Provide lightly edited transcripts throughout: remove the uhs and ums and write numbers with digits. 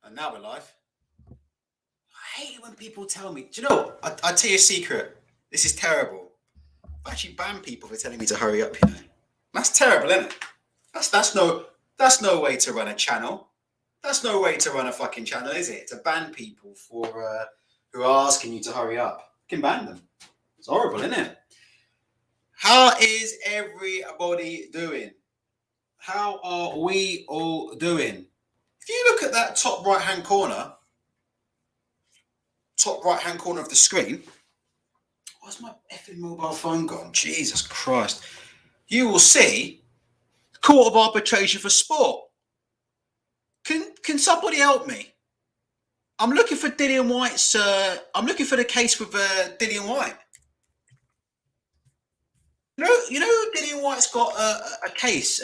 And now we're live. I hate it when people tell me, do you know what? I tell you a secret. This is terrible. I actually ban people for telling me to hurry up, you know. That's terrible, isn't it? That's no way to run a channel. That's no way to run a fucking channel, is it? To ban people for who are asking you to hurry up. You can ban them. It's horrible, isn't it? How is everybody doing? How are we all doing? If you look at that top right-hand corner of the screen, where's my effing mobile phone gone? Jesus Christ. You will see Court of Arbitration for Sport. Can somebody help me? I'm looking for Dillian Whyte's, I'm looking for the case with Dillian Whyte. You know Dillian Whyte's got a case,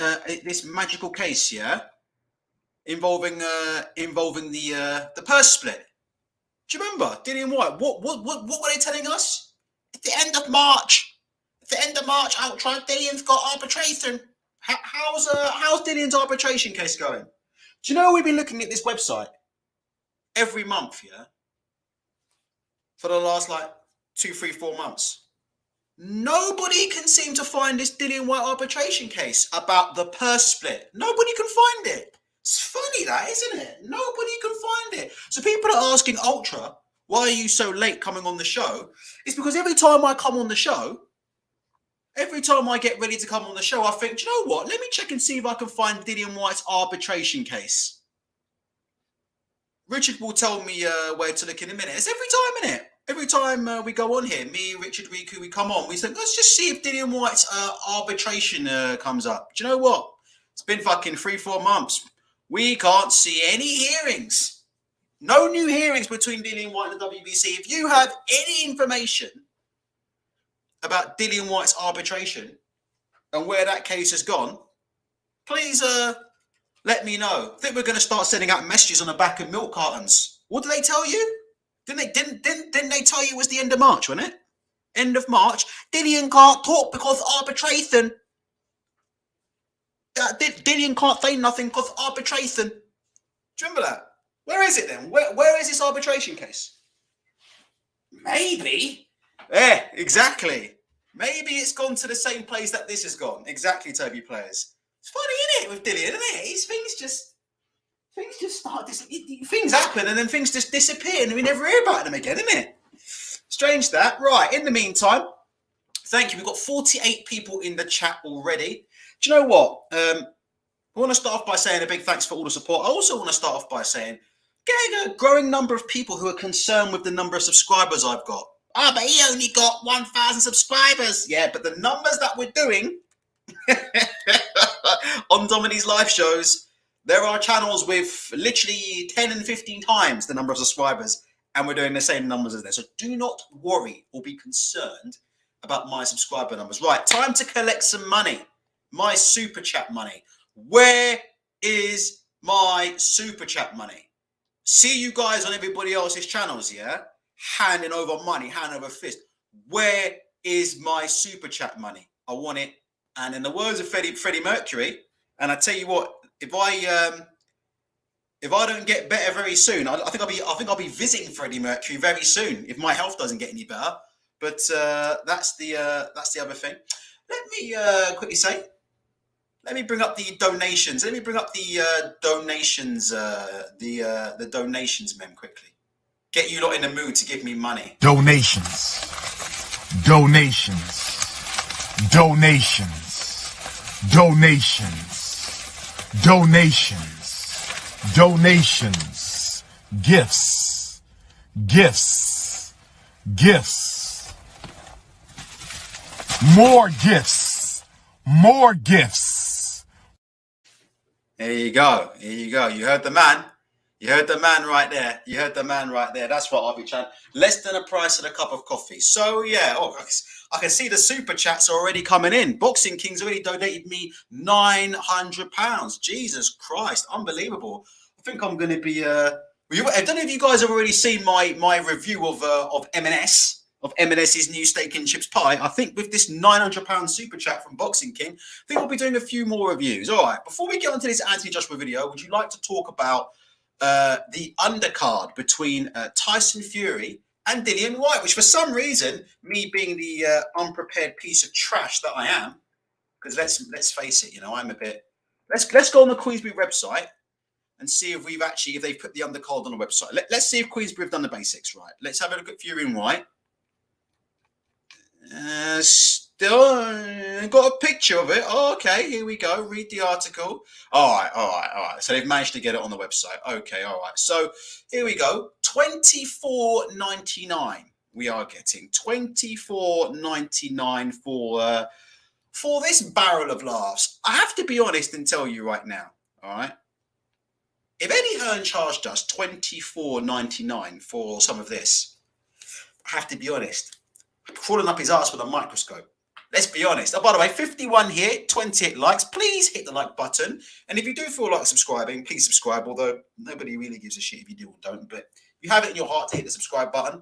this magical case, yeah? Involving the purse split. Do you remember Dillian Whyte? What were they telling us? At the end of March, Ultra, Dillian's got arbitration. How's Dillian's arbitration case going? Do you know we've been looking at this website every month, yeah? For the last 2, 3, 4 months. Nobody can seem to find this Dillian Whyte arbitration case about the purse split. Nobody can find it. It's funny that, isn't it? Nobody can find it. So people are asking Ultra, why are you so late coming on the show? It's because every time I come on the show, every time I get ready to come on the show, I think, do you know what? Let me check and see if I can find Dillian Whyte's arbitration case. Richard will tell me where to look in a minute. It's every time, innit? Every time we go on here, me, Richard, Riku, we come on, we think, let's just see if Dillian Whyte's arbitration comes up. Do you know what? It's been fucking 3, 4 months. We can't see any hearings. No new hearings between Dillian Whyte and the WBC. If you have any information about Dillian Whyte's arbitration and where that case has gone, please let me know. I think we're going to start sending out messages on the back of milk cartons. What did they tell you? Didn't they tell you it was the end of March, wasn't it? End of March. Dillian can't talk because arbitration. Dillian can't say nothing because arbitration. Do you remember that? Where is it then? Where is this arbitration case? Maybe. Yeah, exactly. Maybe it's gone to the same place that this has gone. Exactly, Toby Players. It's funny, isn't it, with Dillian, isn't it? Things just start, things happen and then things just disappear and we never hear about them again, isn't it? Strange that. Right, in the meantime, thank you. We've got 48 people in the chat already. Do you know what? I want to start off by saying a big thanks for all the support. I also want to start off by saying, getting a growing number of people who are concerned with the number of subscribers I've got. Ah, but he only got 1,000 subscribers. Yeah, but the numbers that we're doing on Dominique's live shows, there are channels with literally 10 and 15 times the number of subscribers, and we're doing the same numbers as them. So do not worry or be concerned about my subscriber numbers. Right, time to collect some money. My super chat money. Where is my super chat money? See you guys on everybody else's channels, yeah? Handing over money, hand over fist. Where is my super chat money? I want it. And in the words of Freddie Mercury, and I tell you what, if I don't get better very soon, I think I'll be visiting Freddie Mercury very soon if my health doesn't get any better. But that's the other thing. Let me quickly say. Let me bring up the donations. Let me bring up the donations. The donations, mem, quickly. Get you lot in the mood to give me money. Donations. Donations. Donations. Donations. Donations. Donations. Gifts. Gifts. Gifts. More gifts. More gifts. There you go. Here you go. You heard the man. You heard the man right there. You heard the man right there. That's what I'll be chatting. Less than a price of a cup of coffee. So, yeah. Oh, I can see the super chats already coming in. Boxing King's already donated me £900. Jesus Christ. Unbelievable. I think I'm going to be... I don't know if you guys have already seen my review of M&S. Of M&S's new steak and chips pie. I think with this £900 super chat from Boxing King, I think we'll be doing a few more reviews. All right, before we get onto this Anthony Joshua video, would you like to talk about the undercard between Tyson Fury and Dillian Whyte, which for some reason, me being the unprepared piece of trash that I am, because let's face it, I'm a bit. Let's go on the Queensbury website and see if they've put the undercard on the website. Let's see if Queensbury have done the basics right. Let's have a look at Fury and Whyte. Still got a picture of it. Oh, okay, here we go. Read the article. All right. So they've managed to get it on the website. Okay, all right. So here we go. $24.99. We are getting $24.99 for this barrel of laughs. I have to be honest and tell you right now. All right. If Eddie Hearn charged us $24.99 for some of this, I have to be honest. Crawling up his ass with a microscope. Let's be honest. Oh, by the way, 51 here, 28 likes. Please hit the like button. And if you do feel like subscribing, please subscribe. Although nobody really gives a shit if you do or don't. But if you have it in your heart to hit the subscribe button,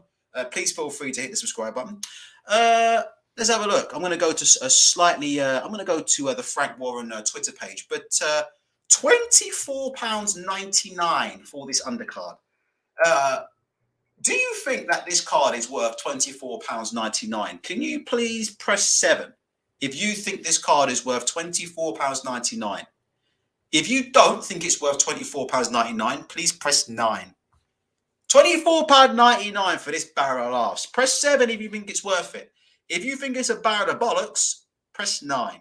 please feel free to hit the subscribe button. Let's have a look. I'm going to go to the Frank Warren Twitter page. But £24.99 for this undercard. Do you think that this card is worth £24.99? Can you please press 7 if you think this card is worth £24.99? If you don't think it's worth £24.99, please press 9. £24.99 for this barrel of laughs. Press 7 if you think it's worth it. If you think it's a barrel of bollocks, press 9.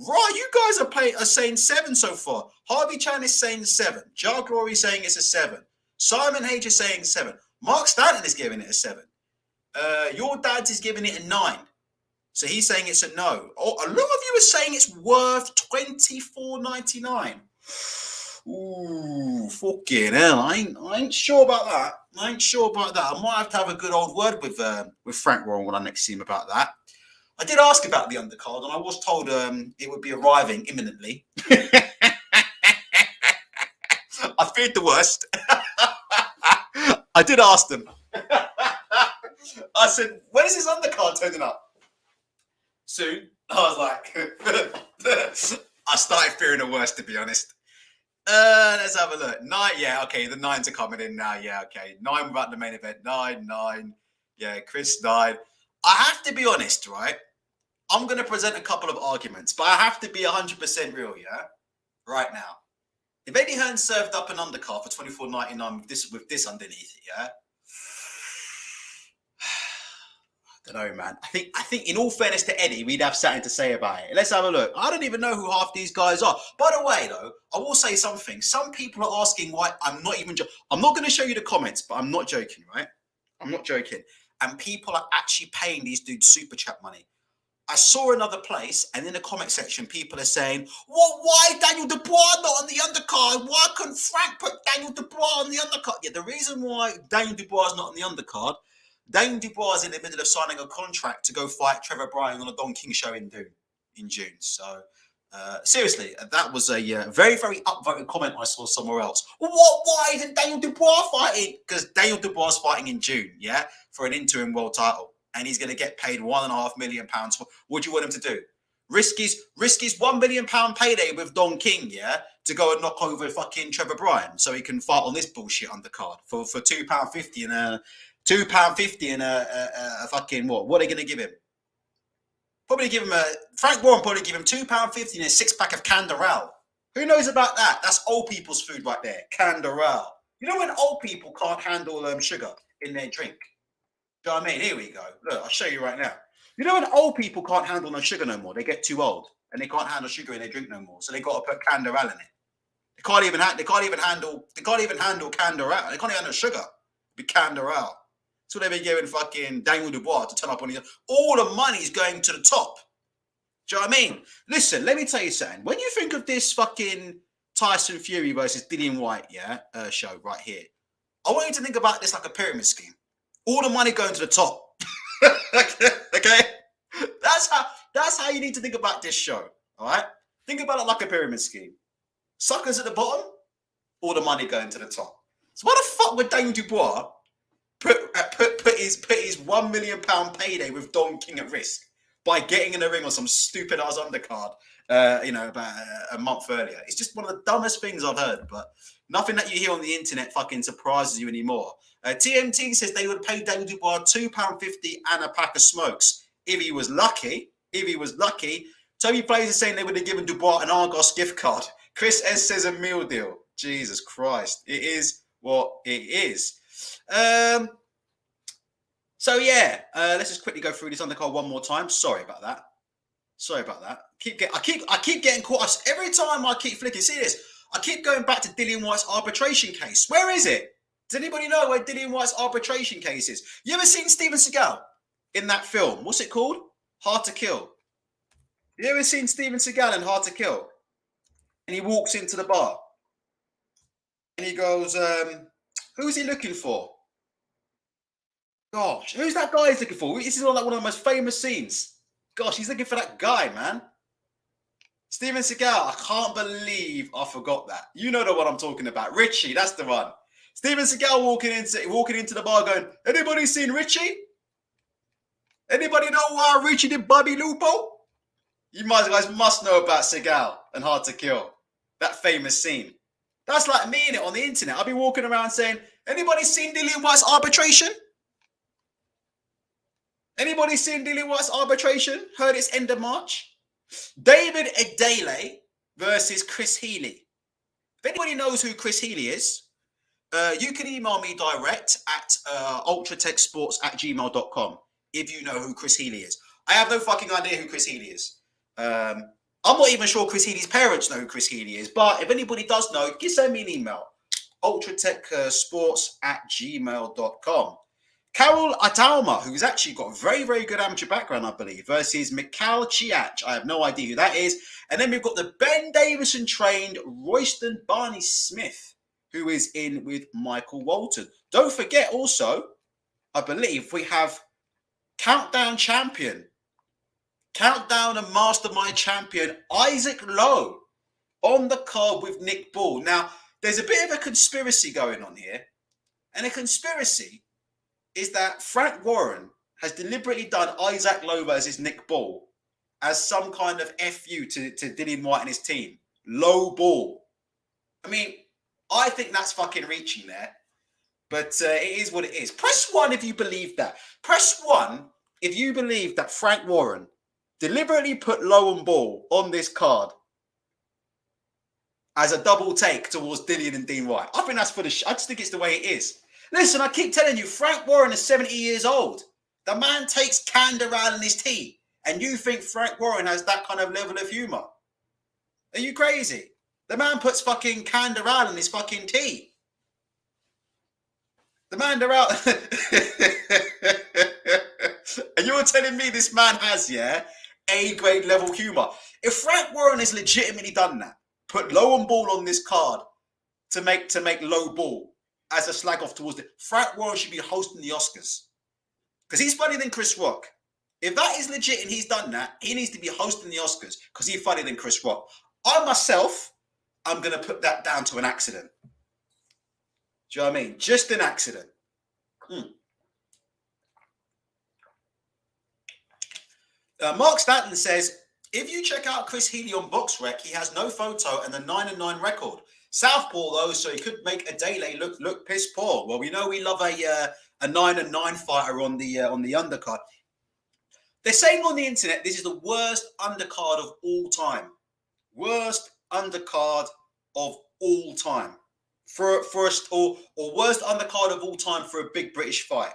Right, you guys are saying 7 so far. Harvey Chan is saying 7. Jar Glory is saying it's a 7. Simon H is saying 7. Mark Stanton is giving it a 7. Your dad is giving it a 9. So he's saying it's a no. Oh, a lot of you are saying it's worth $24.99. Ooh, fucking hell. I ain't sure about that. I might have to have a good old word with Frank Warren when I next see him about that. I did ask about the undercard and I was told it would be arriving imminently. I feared the worst. I did ask them. I said, when is this undercard turning up? Soon. I was like, I started fearing the worst, to be honest. Let's have a look. 9, yeah, okay, the 9s are coming in now. Yeah, okay. 9 without the main event. 9. Yeah, Chris 9. I have to be honest, right? I'm going to present a couple of arguments, but I have to be 100% real, yeah? Right now. If Eddie Hearn served up an undercard for $24.99 with this underneath it, yeah? I don't know, man. I think in all fairness to Eddie, we'd have something to say about it. Let's have a look. I don't even know who half these guys are. By the way, though, I will say something. Some people are asking why I'm not even joking. I'm not going to show you the comments, but I'm not joking, right? I'm not joking. And people are actually paying these dudes super chat money. I saw another place, and in the comment section, people are saying, "Well, why Daniel Dubois not on the undercard? Why couldn't Frank put Daniel Dubois on the undercard?" Yeah, the reason why Daniel Dubois is not on the undercard, Daniel Dubois is in the middle of signing a contract to go fight Trevor Bryan on a Don King show in June. So, seriously, that was a very, very upvoted comment I saw somewhere else. Well, why isn't Daniel Dubois fighting? Because Daniel Dubois is fighting in June, yeah, for an interim world title. And he's going to get paid £1.5 million. What do you want him to do? Risk his £1 million payday with Don King, yeah, to go and knock over fucking Trevor Bryan so he can fight on this bullshit undercard for £2.50 and £2.50 and a fucking what? What are they going to give him? Probably give him Frank Warren probably give him £2.50 and a 6-pack of Canderel. Who knows about that? That's old people's food right there, Canderel. You know when old people can't handle sugar in their drink? Do you know what I mean? Here we go. Look, I'll show you right now. You know when old people can't handle no sugar no more? They get too old and they can't handle sugar in their drink no more. So they got to put Canderel in it. They can't even handle Canderel. They can't even handle sugar. Be Canderel. So they've been giving fucking Daniel Dubois to turn up on all the money's going to the top. Do you know what I mean? Listen, let me tell you something. When you think of this fucking Tyson Fury versus Dillian Whyte, show right here, I want you to think about this like a pyramid scheme. All the money going to the top. Okay? That's how you need to think about this show. All right? Think about it like a pyramid scheme. Suckers at the bottom, all the money going to the top. So why the fuck would Daniel Dubois put his £1 million payday with Don King at risk by getting in the ring on some stupid ass undercard about a month earlier. It's just one of the dumbest things I've heard, but nothing that you hear on the internet fucking surprises you anymore. TMT says they would pay Daniel Dubois £2.50 and a pack of smokes if he was lucky. Toby Plays is saying they would have given Dubois an Argos gift card. Chris S says a meal deal. Jesus Christ. It is what it is. Let's just quickly go through this undercard one more time. Sorry about that. I keep getting caught. Every time I keep flicking, see this? I keep going back to Dillian Whyte's arbitration case. Where is it? Does anybody know where Dillian Whyte's arbitration case is? You ever seen Steven Seagal in that film? What's it called? Hard to Kill. You ever seen Steven Seagal in Hard to Kill? And he walks into the bar. And he goes, who's he looking for? Gosh, who's that guy he's looking for? This is like one of the most famous scenes. Gosh, he's looking for that guy, man. Steven Seagal, I can't believe I forgot that. You know the one I'm talking about. Richie, that's the one. Steven Seagal walking into the bar going, anybody seen Richie? Anybody know Richie did Bobby Lupo? You guys must know about Seagal and Hard to Kill. That famous scene. That's like me in it on the internet. I'll be walking around saying, anybody seen Dillian Whyte's arbitration? Anybody seen Dillian Whyte's arbitration? Heard it's end of March? David Adele versus Chris Healy. If anybody knows who Chris Healy is, you can email me direct at ultratechsports@gmail.com if you know who Chris Healy is. I have no fucking idea who Chris Healy is. I'm not even sure Chris Healy's parents know who Chris Healy is, but if anybody does know, just send me an email. ultratechsports@gmail.com. Carol Atalma, who's actually got a very, very good amateur background, I believe, versus Mikhail Chiach. I have no idea who that is. And then we've got the Ben Davison trained Royston Barney Smith, who is in with Michael Walton. Don't forget also, I believe we have Countdown and Mastermind champion Isaac Lowe on the card with Nick Ball. Now, there's a bit of a conspiracy going on here. And the conspiracy is that Frank Warren has deliberately done Isaac Lowe versus Nick Ball as some kind of FU to Dillian Whyte and his team. Low ball. I mean, I think that's fucking reaching there. But it is what it is. Press 1 if you believe that. Press 1 if you believe that Frank Warren deliberately put Low and Ball on this card as a double take towards Dillian and Dean Whyte. I think that's for the I just think it's the way it is. Listen, I keep telling you, Frank Warren is 70 years old. The man takes Canderel in his tea. And you think Frank Warren has that kind of level of humour? Are you crazy? The man puts fucking Canderel in his fucking tea. The man, they're out. And you're telling me this man has, A-grade level humour. If Frank Warren has legitimately done that, put Low and Ball on this card to make Low Ball as a slag off towards it, Frank Warren should be hosting the Oscars. Because he's funnier than Chris Rock. If that is legit and he's done that, he needs to be hosting the Oscars because he's funnier than Chris Rock. I myself, I'm going to put that down to an accident. Do you know what I mean? Just an accident. Mark Stanton says, if you check out Chris Healy on BoxRec, he has no photo and a 9-9 record. Southpaw though, so he could make Adele look piss poor. Well, we know we love a 9-9 fighter on the undercard. They're saying on the internet this is the worst undercard of all time. Worst undercard of all time or worst undercard of all time for a big British fight.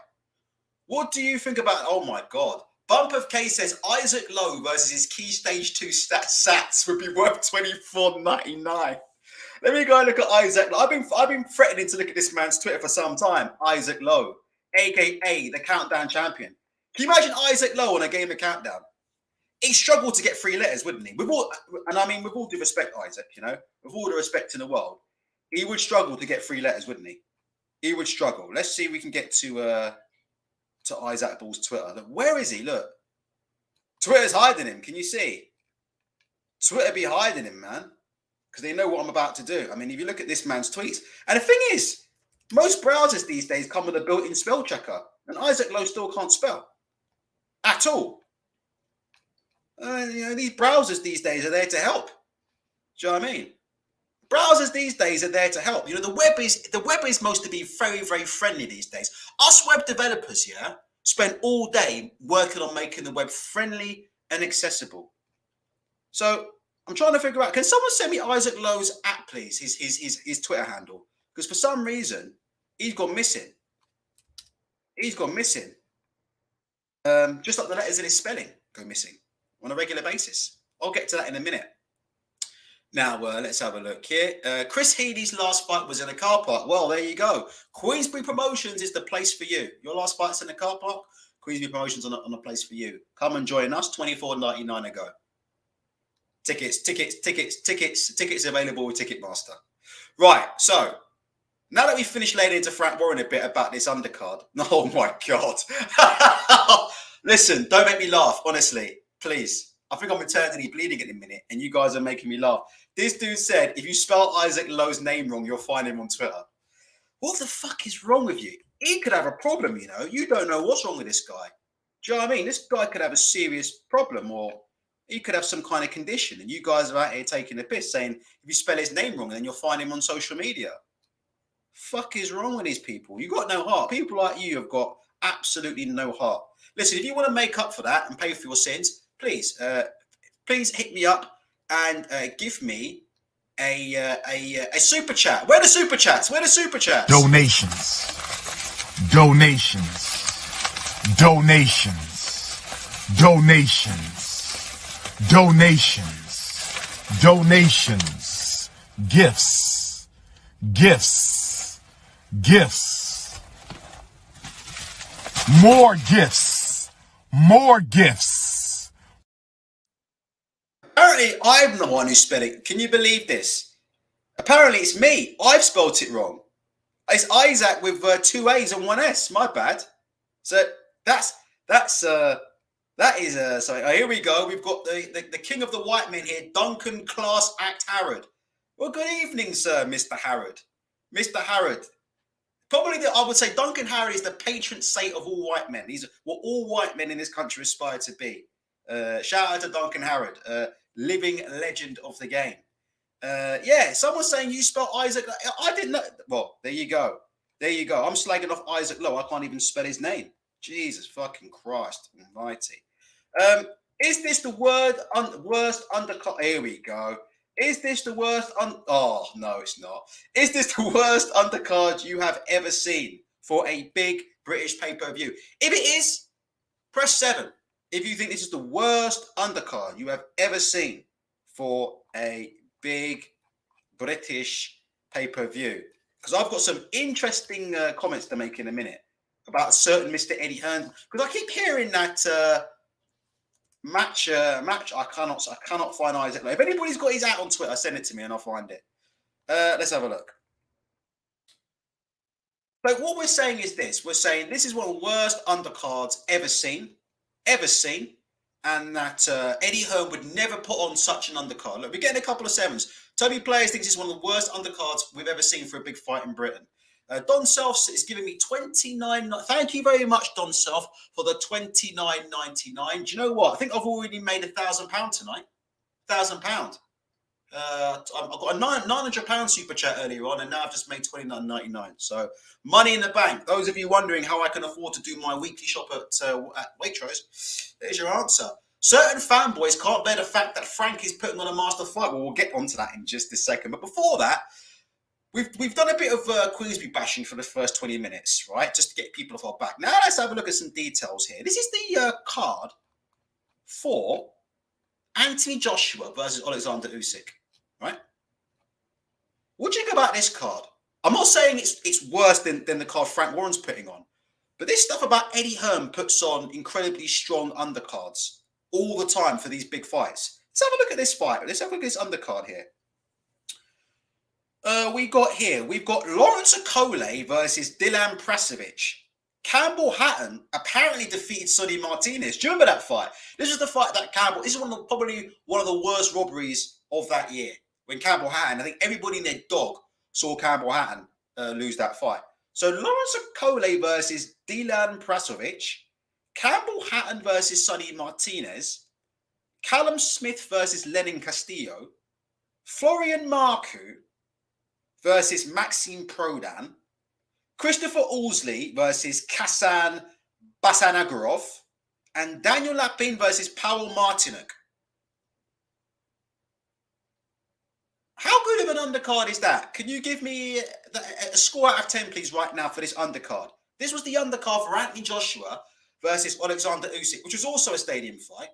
What do you think about? Oh my God. Bump of K says Isaac Lowe versus his key stage 2 sats would be worth $24.99. Let me go and look at Isaac. I've been threatening to look at this man's Twitter for some time. Isaac Lowe, aka the Countdown champion. Can you imagine Isaac Lowe on a game of Countdown? He struggled to get 3 letters, wouldn't he? With all due respect, Isaac, with all the respect in the world, he would struggle to get 3 letters, wouldn't he? He would struggle. Let's see if we can get to Isaac Ball's Twitter. Look, where is he? Look. Twitter's hiding him. Can you see? Twitter be hiding him, man. Because they know what I'm about to do. I mean, if you look at this man's tweets. And the thing is, most browsers these days come with a built-in spell checker. And Isaac Lowe still can't spell. At all. These browsers these days are there to help. Do you know what I mean? Browsers these days are there to help. The web is supposed to be very, very friendly these days. Us web developers, spend all day working on making the web friendly and accessible. So I'm trying to figure out, can someone send me Isaac Lowe's app, please? His Twitter handle. Because for some reason, he's gone missing. He's gone missing. Just like the letters in his spelling go missing on a regular basis. I'll get to that in a minute. Now, let's have a look here. Chris Healy's last fight was in a car park. Well, there you go. Queensbury Promotions is the place for you. Your last fight's in a car park? Queensbury Promotions on a place for you. Come and join us. $24.99 a go. Tickets available with Ticketmaster. Right, so now that we've finished laying into Frank Warren a bit about this undercard. Oh, my God. Listen, don't make me laugh, honestly. Please. I think I'm internally bleeding in a minute, and you guys are making me laugh. This dude said, if you spell Isaac Lowe's name wrong, you'll find him on Twitter. What the fuck is wrong with you? He could have a problem, You don't know what's wrong with this guy. Do you know what I mean? This guy could have a serious problem, or he could have some kind of condition, and you guys are out here taking the piss, saying, if you spell his name wrong, then you'll find him on social media. Fuck is wrong with these people? You got no heart. People like you have got absolutely no heart. Listen, if you want to make up for that and pay for your sins, please hit me up and give me a super chat. Where are the super chats? Donations. Gifts. More gifts. Apparently, I'm the one who spelled it. Can you believe this? Apparently, it's me. I've spelled it wrong. It's Isaac with 2 A's and 1 S. My bad. So that is so here we go. We've got the king of the white men here, Duncan Class Act Harrod. Well, good evening, sir, Mr. Harrod. Mr. Harrod. Probably, I would say Duncan Harrod is the patron saint of all white men. He's what all white men in this country aspire to be. Shout out to Duncan Harrod, living legend of the game. Someone's saying you spell Isaac. I didn't know. Well, there you go. I'm slagging off Isaac Lowe. I can't even spell his name. Jesus fucking Christ almighty. Is this the worst undercut? Here we go. Is this the worst? Oh, no, it's not. Is this the worst undercard you have ever seen for a big British pay-per-view? If it is, press 7. If you think this is the worst undercard you have ever seen for a big British pay-per-view. Because I've got some interesting comments to make in a minute about a certain Mr. Eddie Hearn. Because I keep hearing that... Match. I cannot find Isaac Lowe. If anybody's got his out on Twitter, send it to me and I'll find it. Let's have a look. So what we're saying is this. We're saying this is one of the worst undercards ever seen. And that Eddie Hearn would never put on such an undercard. Look, we're getting a couple of 7s. Toby Players thinks it's one of the worst undercards we've ever seen for a big fight in Britain. Don Self is giving me $29. Thank you very much, Don Self, for the $29.99. Do you know what? I think I've already made £1,000 tonight. £1,000. I've got a £900 super chat earlier on, and now I've just made $29.99. So money in the bank. Those of you wondering how I can afford to do my weekly shop at Waitrose, there's your answer. Certain fanboys can't bear the fact that Frank is putting on a master fight. Well, we'll get onto that in just a second. But before that, We've done a bit of Queensbury bashing for the first 20 minutes, right? Just to get people off our back. Now let's have a look at some details here. This is the card for Anthony Joshua versus Alexander Usyk, right? What do you think about this card? I'm not saying it's worse than the card Frank Warren's putting on, but this stuff about Eddie Hearn puts on incredibly strong undercards all the time for these big fights. Let's have a look at this fight. Let's have a look at this undercard here. We've got Lawrence Okolie versus Dillian Prasovic. Campbell Hatton apparently defeated Sonny Martinez. Do you remember that fight? This is the fight that this is probably one of the worst robberies of that year. When Campbell Hatton, I think everybody in their dog saw Campbell Hatton lose that fight. So Lawrence Okolie versus Dillian Prasovic. Campbell Hatton versus Sonny Martinez. Callum Smith versus Lenin Castillo, Florian Marku versus Maxime Prodan, Christopher Allsley versus Kassan Basanagorov, and Daniel Lapin versus Pavel Martinuk. How good of an undercard is that? Can you give me a score out of 10, please, right now for this undercard? This was the undercard for Anthony Joshua versus Alexander Usyk, which was also a stadium fight,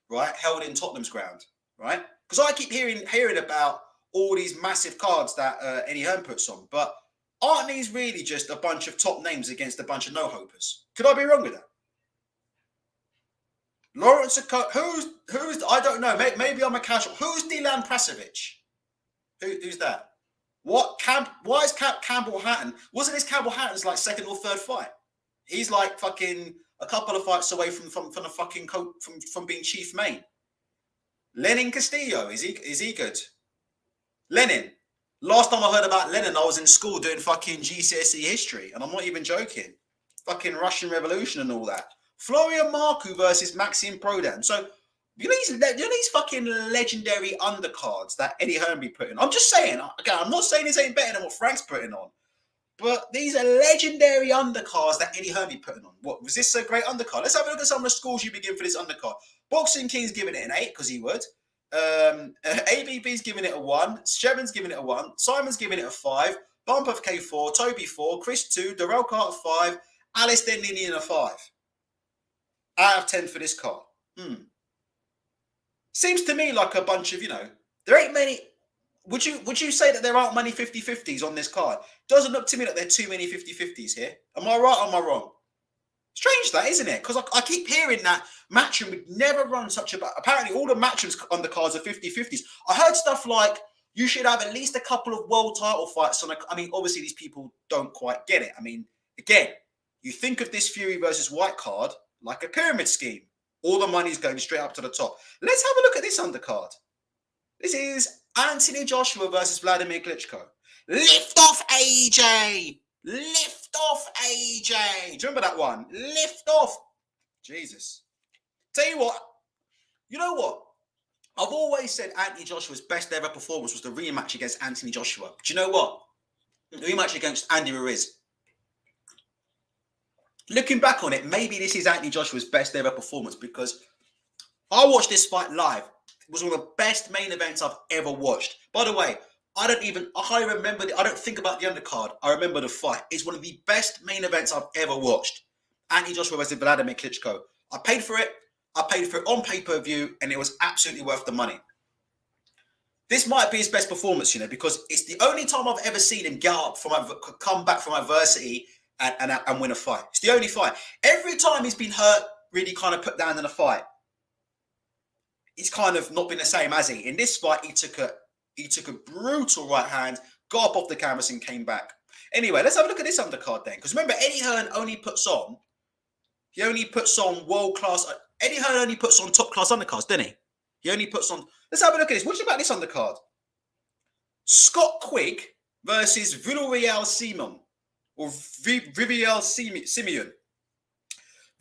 right? Held in Tottenham's ground, right? Because I keep hearing about all these massive cards that Eddie Hearn puts on, but aren't these really just a bunch of top names against a bunch of no-hopers? Could I be wrong with that? Lawrence, who's I don't know. Maybe I'm a casual. Who's Delan Prasovic? Who's that? Why is Campbell Hatton? Wasn't this Campbell Hatton's like second or third fight? He's like fucking a couple of fights away from the fucking from being chief main. Lenin Castillo, is he good? Lenin. Last time I heard about Lenin, I was in school doing fucking GCSE history, and I'm not even joking. Fucking Russian Revolution and all that. Florian Marku versus Maxime Prodan. So you know these fucking legendary undercards that Eddie Hearn be putting. I'm just saying. Again, I'm not saying this ain't better than what Frank's putting on, but these are legendary undercards that Eddie Hearn be putting on. What was this a great undercard? Let's have a look at some of the scores you begin for this undercard. Boxing King's giving it an 8 because he would. ABB's giving it a 1. Shevon's giving it a 1. Simon's giving it a 5. Bump of K4. Toby 4. Chris 2. Darrell Carter 5. Alistair Ninian a 5. Out of 10 for this card. Seems to me like a bunch of, there ain't many. Would you say that there aren't many 50-50s on this card? Doesn't look to me like there are too many 50-50s here. Am I right or am I wrong? Strange that, isn't it? Because I keep hearing that Matchroom would never run such a... Apparently, all the Matchrooms on the cards are 50-50s. I heard stuff like, you should have at least a couple of world title fights on obviously, these people don't quite get it. Again, you think of this Fury versus Whyte card like a pyramid scheme. All the money's going straight up to the top. Let's have a look at this undercard. This is Anthony Joshua versus Vladimir Klitschko. Lift off, AJ! Lift off, AJ! Do you remember that one? Lift off! Jesus. Tell you what. You know what? I've always said Anthony Joshua's best ever performance was the rematch against Anthony Joshua. Do you know what? The rematch against Andy Ruiz. Looking back on it, maybe this is Anthony Joshua's best ever performance because I watched this fight live. It was one of the best main events I've ever watched. By the way, I don't think about the undercard. I remember the fight. It's one of the best main events I've ever watched. Anthony Joshua versus Vladimir Klitschko. I paid for it. I paid for it on pay-per-view, and it was absolutely worth the money. This might be his best performance, because it's the only time I've ever seen him come back from adversity and win a fight. It's the only fight. Every time he's been hurt, really kind of put down in a fight, he's kind of not been the same, has he? In this fight, he took a brutal right hand, got up off the canvas and came back. Anyway, let's have a look at this undercard then. Because remember, Eddie Hearn only puts on world-class... Eddie Hearn only puts on top-class undercards, didn't he? He only puts on... Let's have a look at this. What do you about this undercard? Scott Quigg versus Villarreal Simon. Or Viviel Simeon.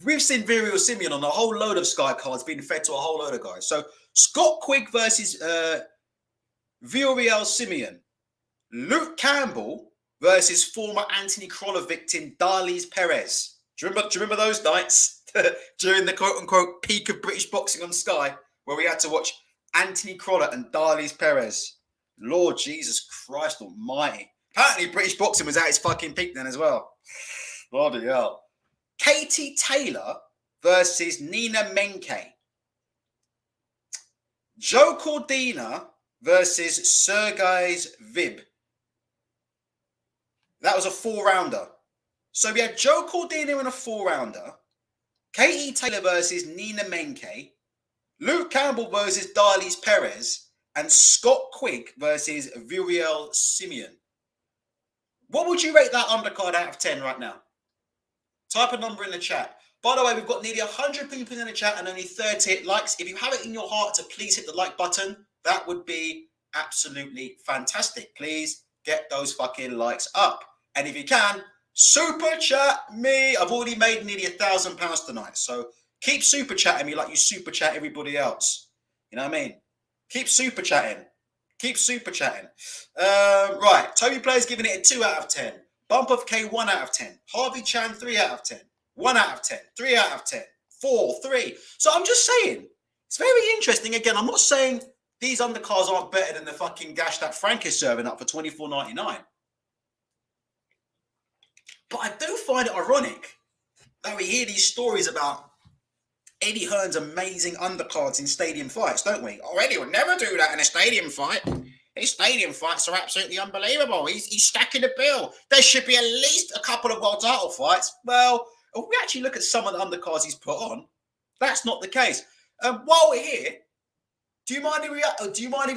We've seen Viviel Simeon on a whole load of Sky cards being fed to a whole load of guys. So, Scott Quigg versus Villarreal Simeon. Luke Campbell versus former Anthony Crolla victim Darlis Perez. Do you remember those nights during the quote-unquote peak of British boxing on Sky where we had to watch Anthony Crolla and Darlis Perez? Lord Jesus Christ almighty. Apparently British boxing was at its fucking peak then as well. Bloody hell. Katie Taylor versus Nina Menke. Joe Cordina versus Sergei Vib. That was a 4-rounder. So we had Joe Cordina in a 4-rounder. Katie Taylor versus Nina Menke. Luke Campbell versus Darlis Perez. And Scott Quigg versus Villarreal Simeon. What would you rate that undercard out of 10 right now? Type a number in the chat. By the way, we've got nearly 100 people in the chat and only 38 likes. If you have it in your heart to please hit the like button, that would be absolutely fantastic. Please get those fucking likes up. And if you can, super chat me. I've already made nearly £1,000 tonight. So keep super chatting me like you super chat everybody else. You know what I mean? Keep super chatting. Keep super chatting. Right. Toby Player's giving it a 2 out of 10. Bump of K 1 out of 10. Harvey Chan 3 out of 10. 1 out of 10. 3 out of 10. 4, 3. So I'm just saying, it's very interesting. Again, I'm not saying these undercards aren't better than the fucking gash that Frank is serving up for $24.99. But I do find it ironic that we hear these stories about Eddie Hearn's amazing undercards in stadium fights, don't we? Oh, Eddie would never do that in a stadium fight. His stadium fights are absolutely unbelievable. He's stacking the bill. There should be at least a couple of world title fights. Well, if we actually look at some of the undercards he's put on, that's not the case. While we're here, do you mind if we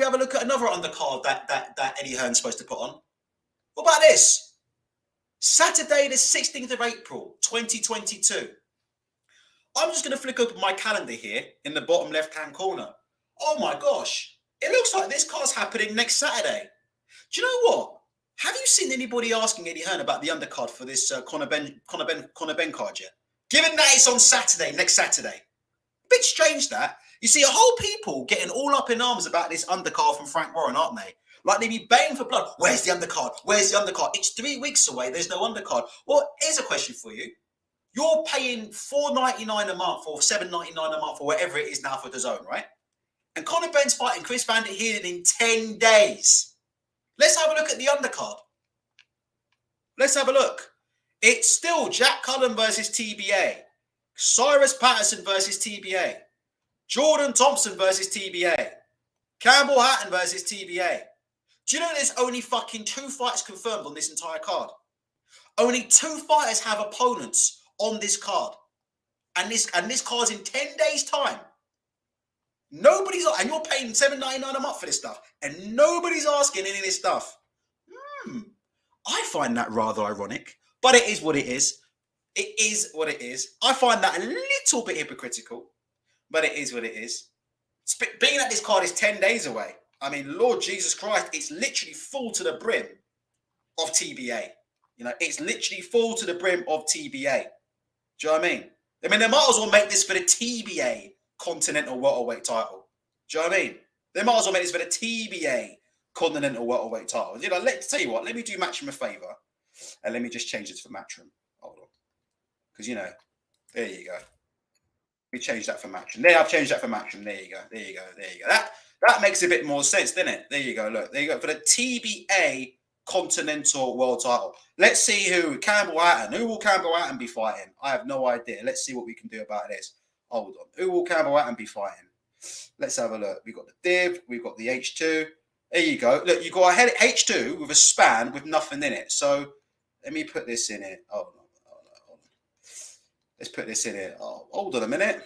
have a look at another undercard that Eddie Hearn's supposed to put on? What about this? Saturday, the 16th of April, 2022. I'm just going to flick open my calendar here in the bottom left-hand corner. Oh my gosh. It looks like this card's happening next Saturday. Do you know what? Have you seen anybody asking Eddie Hearn about the undercard for this Conor Ben card yet? Given that it's on Saturday, next Saturday. A bit strange that. You see, a whole people getting all up in arms about this undercard from Frank Warren, aren't they? Like they be baying for blood. Where's the undercard? Where's the undercard? It's 3 weeks away. There's no undercard. Well, here's a question for you. You're paying $4.99 a month or $7.99 a month or whatever it is now for DAZN, right? And Conor Ben's fighting Chris Van der Heerden in 10 days. Let's have a look at the undercard. Let's have a look. It's still Jack Cullen versus TBA. Cyrus Patterson versus TBA. Jordan Thompson versus TBA. Campbell Hatton versus TBA. Do you know there's only fucking 2 fights confirmed on this entire card? Only 2 fighters have opponents on this card. And this card's in 10 days' time. Nobody's, and you're paying $7.99 a month for this stuff, and nobody's asking any of this stuff. I find that rather ironic, but it is what it is. It is what it is. I find that a little bit hypocritical, but it is what it is. Being that this card is 10 days away, I mean, Lord Jesus Christ, it's literally full to the brim of TBA. You know, it's literally full to the brim of TBA. Do you know what I mean? I mean, they might as well make this for the TBA Continental Welterweight title. Do you know what I mean? They might as well make this for the TBA Continental Welterweight title. You know, let's tell you what, let me do Matchroom a favour and let me just change this for Matchroom. Hold on. Because, you know, there you go. We change that for Matchroom. There, I've changed that for Matchroom. There you go. There you go. There you go. That makes a bit more sense, doesn't it? There you go. Look, there you go. For the TBA Continental World title. Let's see who. Campbell Hatton. Who will Campbell Hatton be fighting? I have no idea. Let's see what we can do about this. Hold on. Who will Campbell Hatton be fighting? Let's have a look. We've got the div. We've got the H2. There you go. Look, you've got a H2 with a span with nothing in it. So let me put this in it. Hold on. Let's put this in it. Oh, hold on a minute.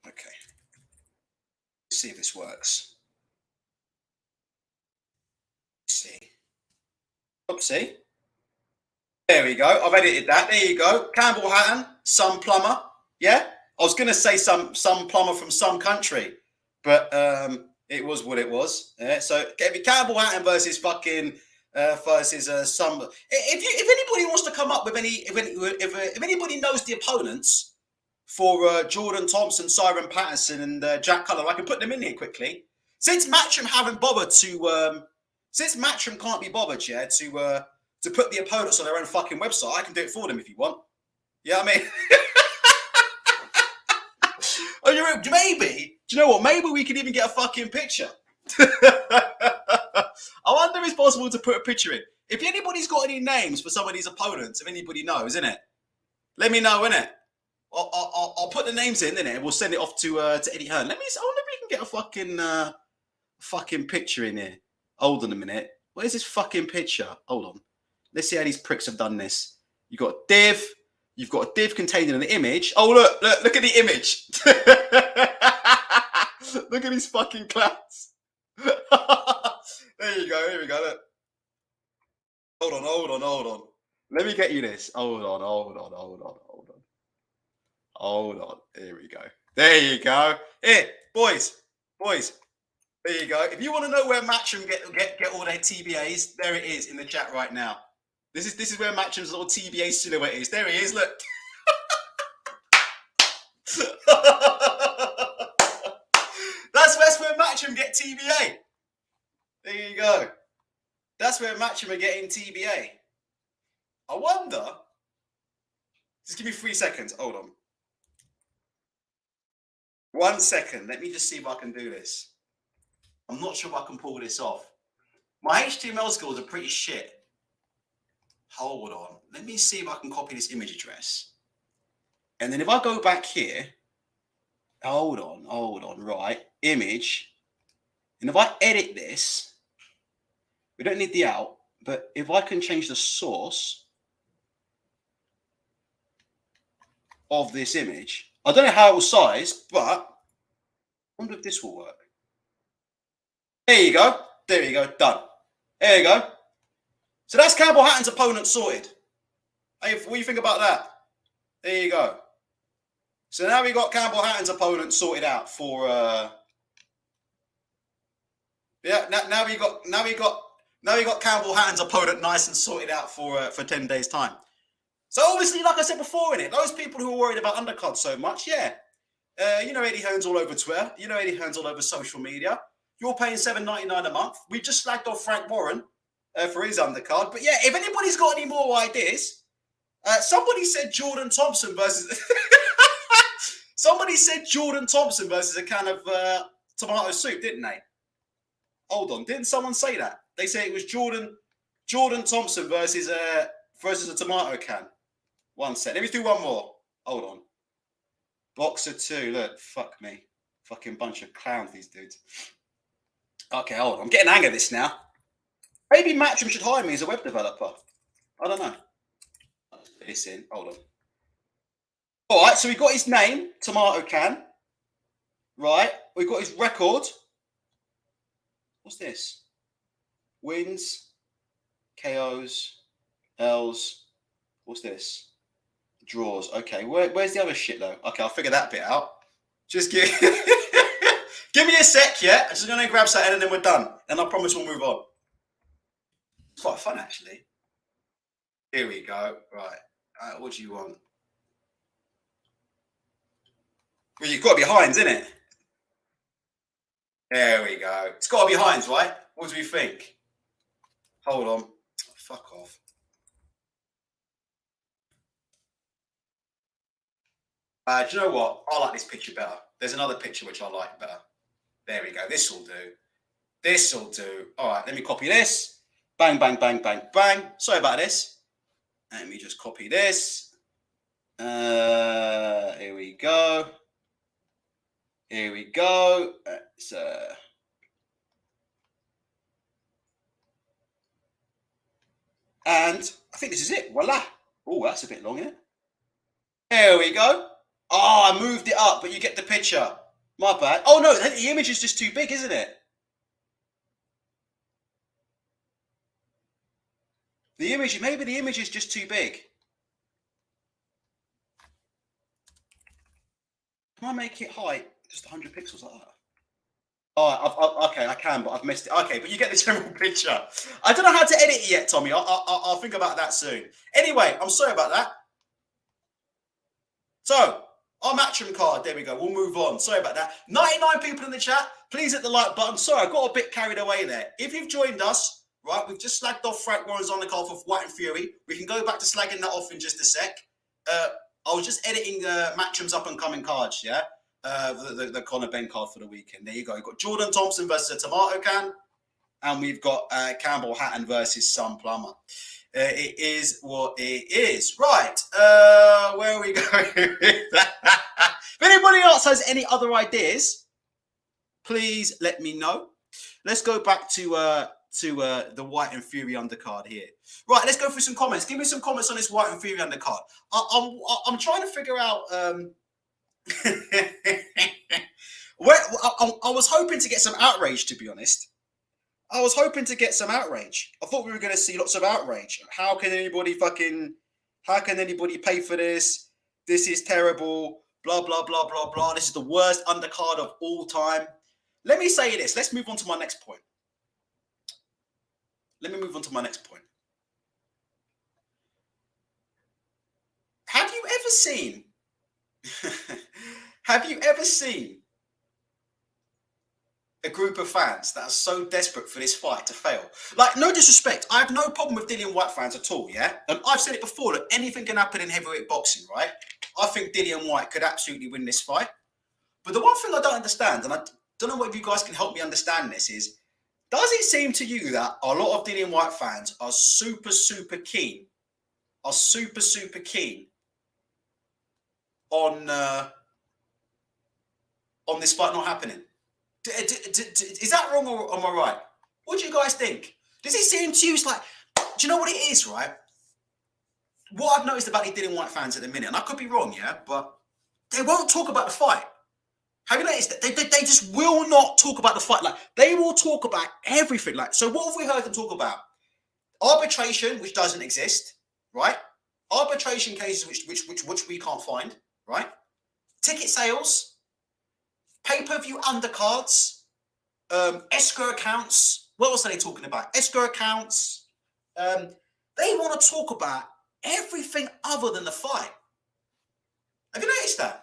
Okay. Let's see if this works. Let's see. Oopsie. There we go. I've edited that. There you go. Campbell Hatton, some plumber. Yeah? I was going to say some plumber from some country, but it was what it was. Yeah? So it'd be Campbell Hatton versus fucking versus some. If anybody wants to come up with if anybody knows the opponents for Jordan Thompson, Cyrus Patterson, and Jack Cullen, I can put them in here quickly. Since Matchroom haven't bothered to, since Matchroom can't be bothered, yeah, to put the opponents on their own fucking website, I can do it for them if you want. Yeah, I mean, maybe. Do you know what? Maybe we could even get a fucking picture. I wonder if it's possible to put a picture in. If anybody's got any names for some of these opponents, if anybody knows, innit? Let me know, innit? I'll put the names in, innit? And we'll send it off to Eddie Hearn. I wonder if we can get a fucking picture in here. Hold on a minute. Where's this fucking picture? Hold on. Let's see how these pricks have done this. You've got a div. You've got a div contained in an image. Oh, look at the image. Look at these fucking clowns. There you go. Here we go. Look. Hold on. Let me get you this. Hold on. Here we go. There you go. Here, boys. There you go. If you want to know where Matchroom get all their TBAs, there it is in the chat right now. This is where Matchroom's little TBA silhouette is. There he is. Look. That's where Matcham get TBA. There you go. That's where Matcham are getting TBA. I wonder. Just give me 3 seconds. Hold on. 1 second. Let me just see if I can do this. I'm not sure if I can pull this off. My HTML skills are pretty shit. Hold on. Let me see if I can copy this image address. And then if I go back here, hold on, right, image. And if I edit this, we don't need the out, but if I can change the source of this image, I don't know how it will size, but I wonder if this will work. There you go. There you go. Done. There you go. So that's Campbell Hatton's opponent sorted. Hey, what do you think about that? There you go. So now we got Campbell Hatton's opponent sorted out for now we got Campbell Hatton's opponent nice and sorted out for 10 days time. So obviously, like I said before in it, those people who are worried about undercards so much, yeah. You know Eddie Hearn's all over Twitter. You know Eddie Hearn's all over social media. You're paying $7.99 a month. We just slagged off Frank Warren for his undercard. But yeah, if anybody's got any more ideas, somebody said Jordan Thompson versus... Somebody said Jordan Thompson versus a can of tomato soup, didn't they? Hold on, didn't someone say that? They say it was Jordan Thompson versus a tomato can. 1 sec. Let me do one more. Hold on. Boxer 2. Look, fuck me. Fucking bunch of clowns, these dudes. Okay, hold on. I'm getting the hang of this now. Maybe Matcham should hire me as a web developer. I don't know. Let's put this in. Hold on. All right, so we got his name, tomato can. Right. We've got his record. What's this? Wins, KOs, L's. What's this? Draws. Okay, where's the other shit though? Okay, I'll figure that bit out. Just give give me a sec, yeah? I'm just gonna grab something and then we're done. And I promise we'll move on. It's quite fun actually. Here we go. Right. What do you want? Well, you've got to be Heinz, isn't it? There we go. It's got to be Heinz, right? What do we think? Hold on. Oh, fuck off. Do you know what? I like this picture better. There's another picture which I like better. There we go. This will do. This will do. All right, let me copy this. Bang, bang, bang, bang, bang. Sorry about this. Let me just copy this. Here we go. Here we go. And I think this is it. Voila. Oh, that's a bit long, isn't it? There we go. Oh, I moved it up, but you get the picture. My bad. Oh, no, the image is just too big, isn't it? Maybe the image is just too big. Can I make it height just 100 pixels like that? Oh, okay, I can, but I've missed it. Okay, but you get the general picture. I don't know how to edit it yet, Tommy. I'll think about that soon. Anyway, I'm sorry about that. So, our Matcham card. There we go. We'll move on. Sorry about that. 99 people in the chat. Please hit the like button. Sorry, I got a bit carried away there. If you've joined us, right, we've just slagged off Frank Warren's on the card for Whyte and Fury. We can go back to slagging that off in just a sec. I was just editing Matcham's up-and-coming cards, yeah? The Conor Ben card for the weekend. There you go. You've got Jordan Thompson versus a tomato can. And we've got Campbell Hatton versus Sun Plumber. It is what it is. Right. Where are we going with that? If anybody else has any other ideas, please let me know. Let's go back to the Whyte and Fury undercard here. Right, let's go through some comments. Give me some comments on this Whyte and Fury undercard. I'm trying to figure out where I was hoping to get some outrage, to be honest. I was hoping to get some outrage. I thought we were going to see lots of outrage. How can anybody pay for this? This is terrible. Blah, blah, blah, blah, blah. This is the worst undercard of all time. Let me say this. Let's move on to my next point. Have you ever seen Have you ever seen a group of fans that are so desperate for this fight to fail? Like, no disrespect, I have no problem with Dillian Whyte fans at all, yeah? And I've said it before, that anything can happen in heavyweight boxing, right? I think Dillian Whyte could absolutely win this fight. But the one thing I don't understand, and I don't know if you guys can help me understand this, is does it seem to you that a lot of Dillian Whyte fans are super keen on this fight not happening? Is that wrong or am I right? What do you guys think? Does it seem to you like, do you know what it is, right? What I've noticed about the Dillian Whyte fans at the minute, and I could be wrong, yeah, but they won't talk about the fight. Have you noticed that? They just will not talk about the fight. Like, they will talk about everything. Like, so what have we heard them talk about? Arbitration, which doesn't exist, right? Arbitration cases which we can't find, right? Ticket sales, pay-per-view undercards, escrow accounts. What else are they talking about? Escrow accounts. They want to talk about everything other than the fight. Have you noticed that?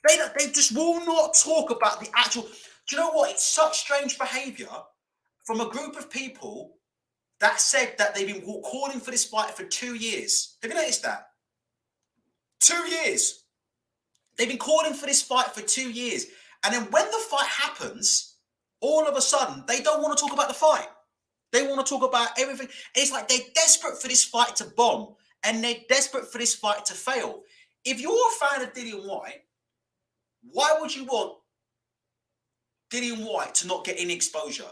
They just will not talk about the actual. Do you know what? It's such strange behavior from a group of people that said that they've been calling for this fight for 2 years. Have you noticed that? 2 years. They've been calling for this fight for 2 years. And then when the fight happens, all of a sudden, they don't want to talk about the fight. They want to talk about everything. It's like they're desperate for this fight to bomb. And they're desperate for this fight to fail. If you're a fan of Dillian Whyte, why would you want Dillian Whyte to not get any exposure?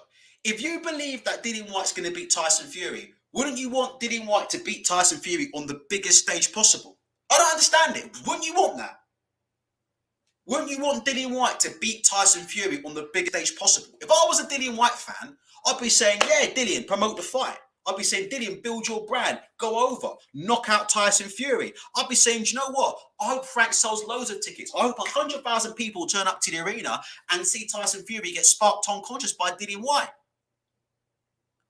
If you believe that Dillian Whyte's going to beat Tyson Fury, wouldn't you want Dillian Whyte to beat Tyson Fury on the biggest stage possible? I don't understand it. Wouldn't you want that? Wouldn't you want Dillian Whyte to beat Tyson Fury on the biggest stage possible? If I was a Dillian Whyte fan, I'd be saying, yeah, Dillian, promote the fight. I'd be saying, Dillian, build your brand, go over, knock out Tyson Fury. I'd be saying, do you know what? I hope Frank sells loads of tickets. I hope 100,000 people turn up to the arena and see Tyson Fury get sparked unconscious by Dillian Whyte.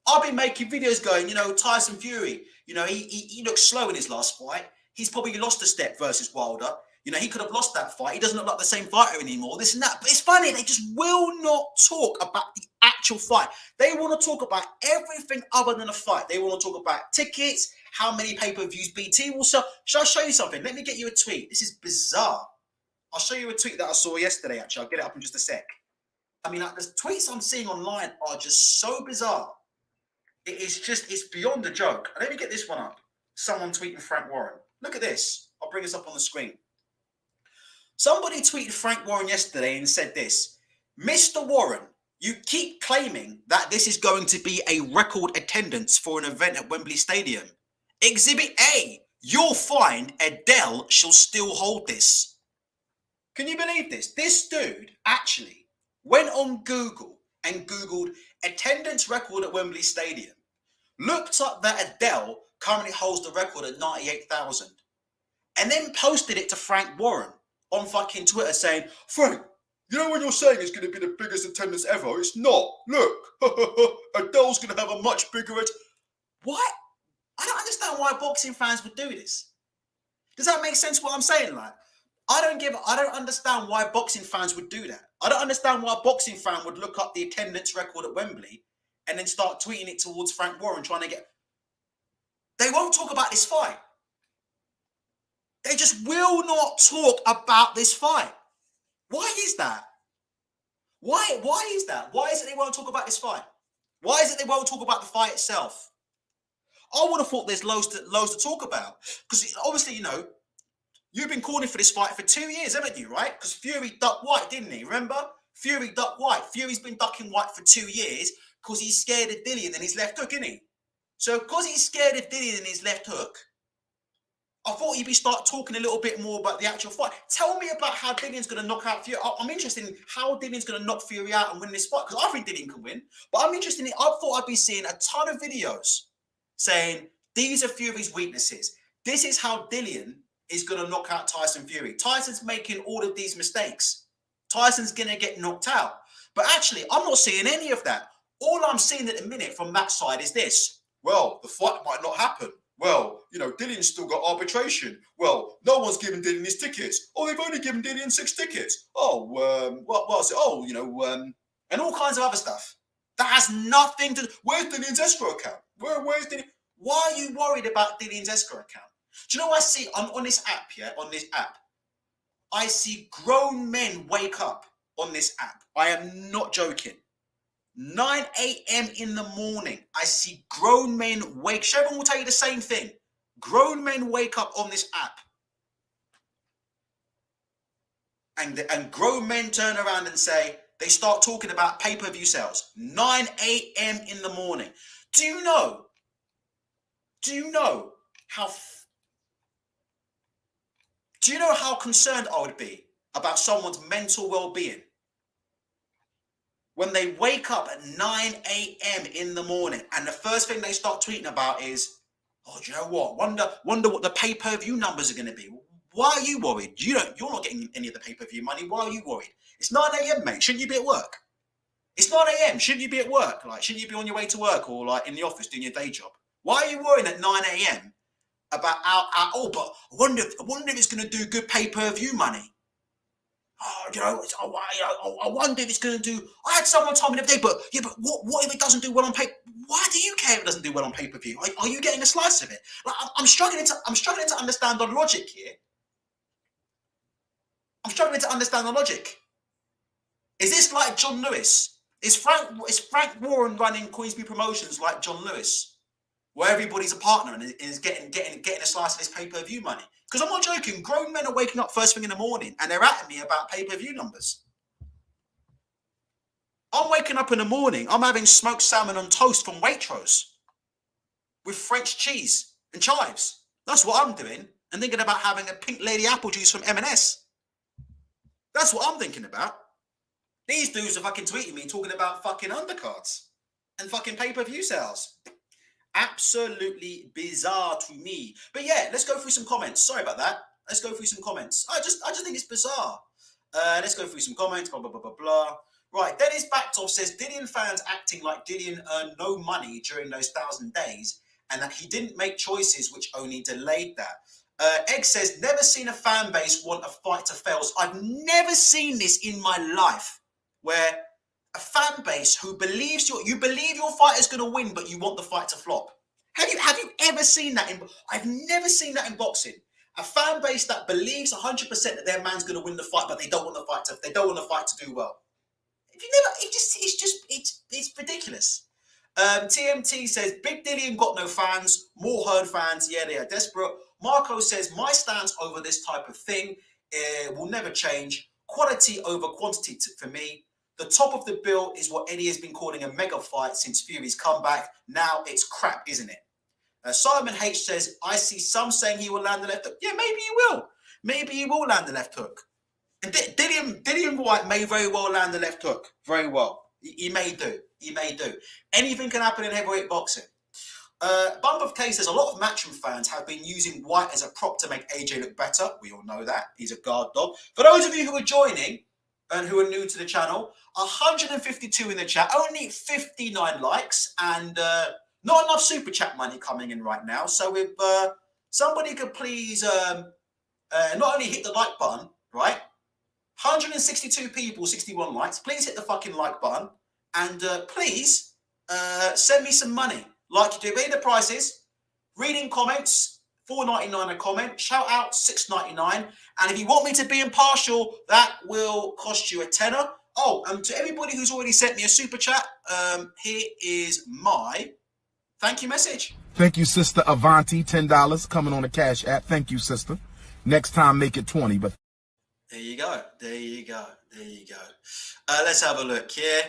I've been making videos going, Tyson Fury, he looks slow in his last fight. He's probably lost a step versus Wilder. He could have lost that fight. He doesn't look like the same fighter anymore, this and that. But it's funny, they just will not talk about the actual fight. They want to talk about everything other than a fight. They want to talk about tickets, how many pay-per-views BT will sell. Shall I show you something? Let me get you a tweet. This is bizarre. I'll show you a tweet that I saw yesterday, actually. I'll get it up in just a sec. I mean, the tweets I'm seeing online are just so bizarre. It's beyond a joke. Let me get this one up. Someone tweeting Frank Warren. Look at this. I'll bring this up on the screen. Somebody tweeted Frank Warren yesterday and said this: Mr. Warren, you keep claiming that this is going to be a record attendance for an event at Wembley Stadium. Exhibit A, you'll find Adele shall still hold this. Can you believe this? This dude actually went on Google and Googled attendance record at Wembley Stadium, looked up that Adele currently holds the record at 98,000, and then posted it to Frank Warren on fucking Twitter saying, Frank, when you're saying it's going to be the biggest attendance ever, it's not. Look, Adele's going to have a much bigger... What? I don't understand why boxing fans would do this. Does that make sense what I'm saying? Like, I don't understand why boxing fans would do that. I don't understand why a boxing fan would look up the attendance record at Wembley and then start tweeting it towards Frank Warren trying to get... They won't talk about this fight. They just will not talk about this fight. Why is that? Why is that? Why is it they won't talk about this fight? Why is it they won't talk about the fight itself? I would have thought there's loads to talk about. Because obviously, you've been calling for this fight for 2 years, haven't you, right? Because Fury ducked Whyte, didn't he? Remember? Fury ducked Whyte. Fury's been ducking Whyte for 2 years because he's scared of Dillian and his left hook, isn't he? So because he's scared of Dillian and his left hook, I thought you'd start talking a little bit more about the actual fight. Tell me about how Dillian's going to knock out Fury. I'm interested in how Dillian's going to knock Fury out and win this fight, because I think Dillian can win. But I'm interested in... I thought I'd be seeing a ton of videos saying, these are Fury's weaknesses. This is how Dillian is going to knock out Tyson Fury. Tyson's making all of these mistakes. Tyson's going to get knocked out. But actually, I'm not seeing any of that. All I'm seeing at the minute from that side is this. Well, the fight might not happen. well, you know, Dillian's still got arbitration. Well, no one's given Dillian his tickets. Oh, they've only given Dillian 6 tickets. Oh, what was it? Oh, you know, and all kinds of other stuff. That has nothing to. Where's Dillian's escrow account? Where's Dillian? Why are you worried about Dillian's escrow account? Do you know what I see on this app? Yeah, on this app, I see grown men wake up on this app. I am not joking. 9 a.m. in the morning, I see grown men wake. Chevron will tell you the same thing. Grown men wake up on this app. And grown men turn around and say, they start talking about pay-per-view sales. 9 a.m. in the morning. Do you know how concerned I would be about someone's mental well-being when they wake up at 9 a.m. in the morning and the first thing they start tweeting about is, oh, do you know what? Wonder what the pay-per-view numbers are going to be. Why are you worried? You're not getting any of the pay-per-view money. Why are you worried? It's 9 a.m., mate. Shouldn't you be at work? It's 9 a.m. Shouldn't you be at work? Like, shouldn't you be on your way to work or like in the office doing your day job? Why are you worrying at 9 a.m. about but I wonder if it's going to do good pay-per-view money. Oh, you know, I wonder if it's going to do. I had someone tell me the other day, but what if it doesn't do well on pay? Why do you care if it doesn't do well on pay-per-view? Are you getting a slice of it? Like, I'm struggling to understand the logic here. I'm struggling to understand the logic. Is this like John Lewis? Is Frank Warren running Queensbury Promotions like John Lewis, where everybody's a partner and is getting a slice of his pay-per-view money? Because I'm not joking. Grown men are waking up first thing in the morning and they're at me about pay-per-view numbers. I'm waking up in the morning. I'm having smoked salmon on toast from Waitrose with French cheese and chives. That's what I'm doing. And thinking about having a pink lady apple juice from M&S. That's what I'm thinking about. These dudes are fucking tweeting me talking about fucking undercards and fucking pay-per-view sales. Absolutely bizarre to me. But yeah, let's go through some comments. Sorry about that. Let's go through some comments. I just think it's bizarre. Let's go through some comments. Blah, blah, blah, blah, blah. Right, Dennis Bactov says Dillian fans acting like Dillian earned no money during those 1,000 days and that he didn't make choices which only delayed that. Egg says, never seen a fan base want a fight to fail. I've never seen this in my life where a fan base who believes you believe your fighter's going to win, but you want the fight to flop. Have you ever seen that? I've never seen that in boxing. A fan base that believes 100% that their man's going to win the fight, but they don't want the fight to do well. It's ridiculous. TMT says Big Dillian got no fans, more Hearn fans. Yeah, they are desperate. Marco says my stance over this type of thing will never change. Quality over quantity for me. The top of the bill is what Eddie has been calling a mega fight since Fury's comeback. Now it's crap, isn't it? Simon H says, I see some saying he will land the left hook. Yeah, maybe he will. Maybe he will land the left hook. And Dillian Whyte may very well land the left hook. Very well. He may do. He may do. Anything can happen in heavyweight boxing. Bump of K says, a lot of Matchroom fans have been using Whyte as a prop to make AJ look better. We all know that. He's a guard dog. For those of you who are joining and who are new to the channel, 152 in the chat, only 59 likes, and not enough super chat money coming in right now. So if somebody could please not only hit the like button, right? 162 people, 61 likes. Please hit the fucking like button. And please send me some money. Like you do. Read the prices. Reading comments. $4.99 a comment. Shout out $6.99. And if you want me to be impartial, that will cost you a tenner. Oh, and to everybody who's already sent me a super chat, here is my thank you message. Thank you, Sister Avanti. $10 coming on the Cash App. Thank you, sister. Next time, make it 20. But there you go. There you go. There you go. Let's have a look here.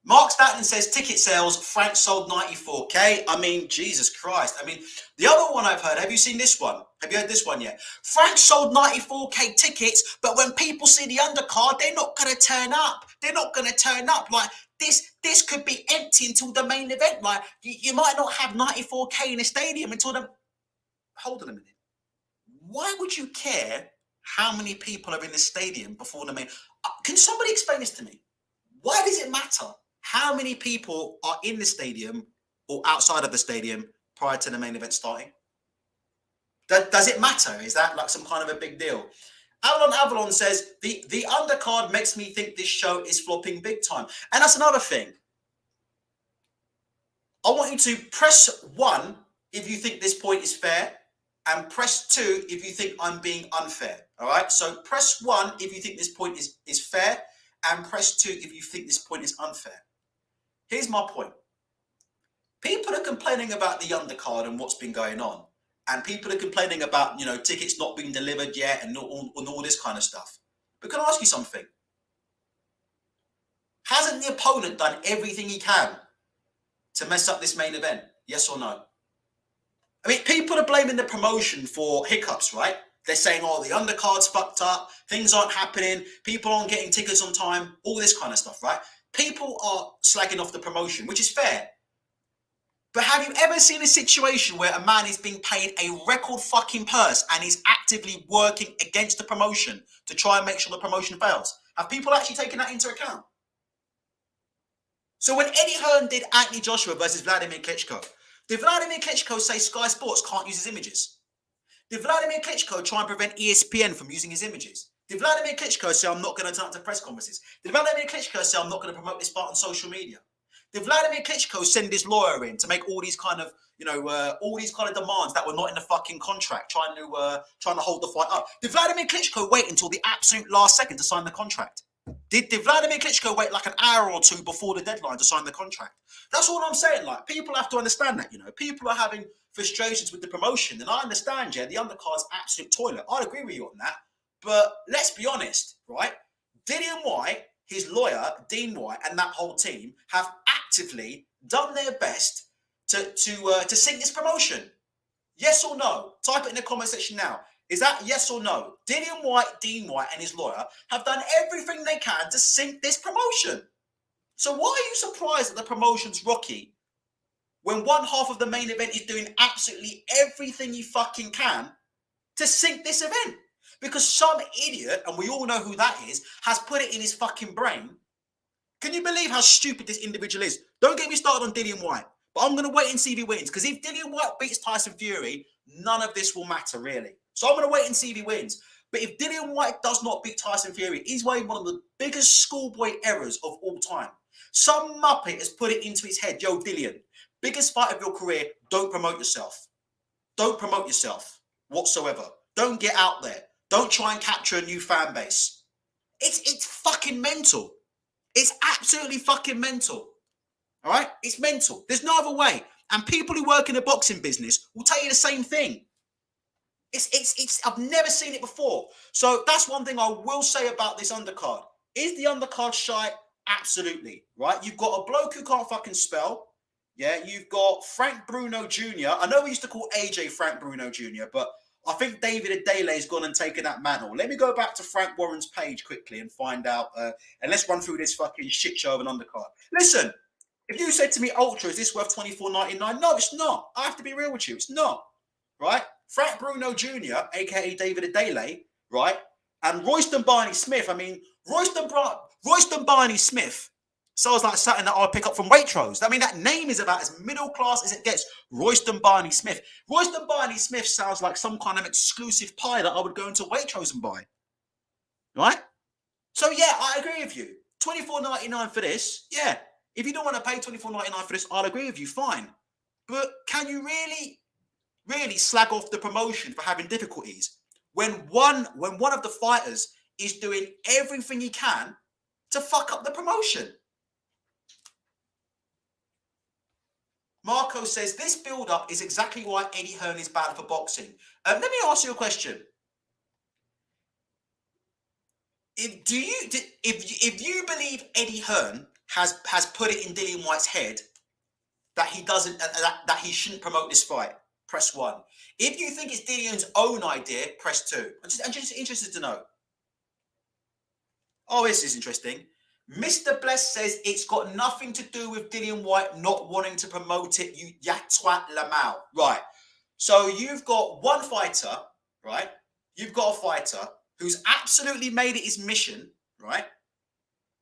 Mark Statton says ticket sales, Frank sold 94k. I mean, Jesus Christ. I mean, the other one I've heard, have you seen this one? Have you heard this one yet? Frank sold 94k tickets, but when people see the undercard, they're not going to turn up. They're not going to turn up. Like, this could be empty until the main event. Like, you might not have 94k in a stadium until the... Hold on a minute. Why would you care how many people are in the stadium before the main... Can somebody explain this to me? Why does it matter how many people are in the stadium or outside of the stadium prior to the main event starting? Does it matter? Is that like some kind of a big deal? Avalon says, the undercard makes me think this show is flopping big time. And that's another thing. I want you to press 1 if you think this point is fair, and press 2 if you think I'm being unfair. All right? So press 1 if you think this point is fair, and press 2 if you think this point is unfair. Here's my point. People are complaining about the undercard and what's been going on. And people are complaining about, tickets not being delivered yet and all this kind of stuff. But can I ask you something? Hasn't the opponent done everything he can to mess up this main event? Yes or no? I mean, people are blaming the promotion for hiccups, right? They're saying, oh, the undercard's fucked up, things aren't happening, people aren't getting tickets on time, all this kind of stuff, right? People are slagging off the promotion, which is fair. But have you ever seen a situation where a man is being paid a record fucking purse and he's actively working against the promotion to try and make sure the promotion fails? Have people actually taken that into account? So when Eddie Hearn did Anthony Joshua versus Vladimir Klitschko, did Vladimir Klitschko say Sky Sports can't use his images? Did Vladimir Klitschko try and prevent ESPN from using his images? Did Vladimir Klitschko say, I'm not going to turn up to press conferences? Did Vladimir Klitschko say, I'm not going to promote this fight on social media? Did Vladimir Klitschko send his lawyer in to make all these kind of, all these kind of demands that were not in the fucking contract, trying to hold the fight up? Did Vladimir Klitschko wait until the absolute last second to sign the contract? Did Vladimir Klitschko wait like an hour or two before the deadline to sign the contract? That's all I'm saying. Like, people have to understand that, people are having frustrations with the promotion, and I understand, yeah, the undercard's absolute toilet. I agree with you on that, but let's be honest, right? Dillian Whyte, his lawyer, Dean White, and that whole team have actively done their best to sink this promotion. Yes or no? Type it in the comment section now. Is that yes or no? Dillian Whyte, Dean White, and his lawyer have done everything they can to sink this promotion. So why are you surprised that the promotion's rocky when one half of the main event is doing absolutely everything he fucking can to sink this event? Because some idiot, and we all know who that is, has put it in his fucking brain. Can you believe how stupid this individual is? Don't get me started on Dillian Whyte, but I'm going to wait and see if he wins. Because if Dillian Whyte beats Tyson Fury, none of this will matter, really. So I'm going to wait and see if he wins. But if Dillian Whyte does not beat Tyson Fury, he's made one of the biggest schoolboy errors of all time. Some muppet has put it into his head, yo, Dillian, biggest fight of your career, don't promote yourself. Don't promote yourself whatsoever. Don't get out there. Don't try and capture a new fan base. It's fucking mental. It's absolutely fucking mental. All right? It's mental. There's no other way. And people who work in the boxing business will tell you the same thing. I've never seen it before. So that's one thing I will say about this undercard. Is the undercard shy? Absolutely. Right? You've got a bloke who can't fucking spell. Yeah, you've got Frank Bruno Jr. I know we used to call AJ Frank Bruno Jr., but I think David Adele's gone and taken that mantle. Let me go back to Frank Warren's page quickly and find out, and let's run through this fucking shit show of an undercard. Listen, if you said to me, Ultra, is this worth $24.99? No, it's not. I have to be real with you. It's not. Right? Frank Bruno Jr., a.k.a. David Adele, right? And Royston Barney Smith. I mean, Royston Barney Smith sounds like something that I'll pick up from Waitrose. I mean, that name is about as middle class as it gets. Royston Barney Smith. Royston Barney Smith sounds like some kind of exclusive pie that I would go into Waitrose and buy. Right? So, yeah, I agree with you. $24.99 for this. Yeah. If you don't want to pay $24.99 for this, I'll agree with you. Fine. But can you really slag off the promotion for having difficulties when one of the fighters is doing everything he can to fuck up the promotion? Marco says, this build-up is exactly why Eddie Hearn is bad for boxing. Let me ask you a question. If you believe Eddie Hearn has put it in Dillian Whyte's head that he doesn't that he shouldn't promote this fight, press 1. If you think it's Dillian's own idea, press 2. I'm just interested to know. Oh, this is interesting. Mr. Bless says it's got nothing to do with Dillian Whyte not wanting to promote it, you yatwat lamau. Right. So you've got one fighter, right? You've got a fighter who's absolutely made it his mission, right,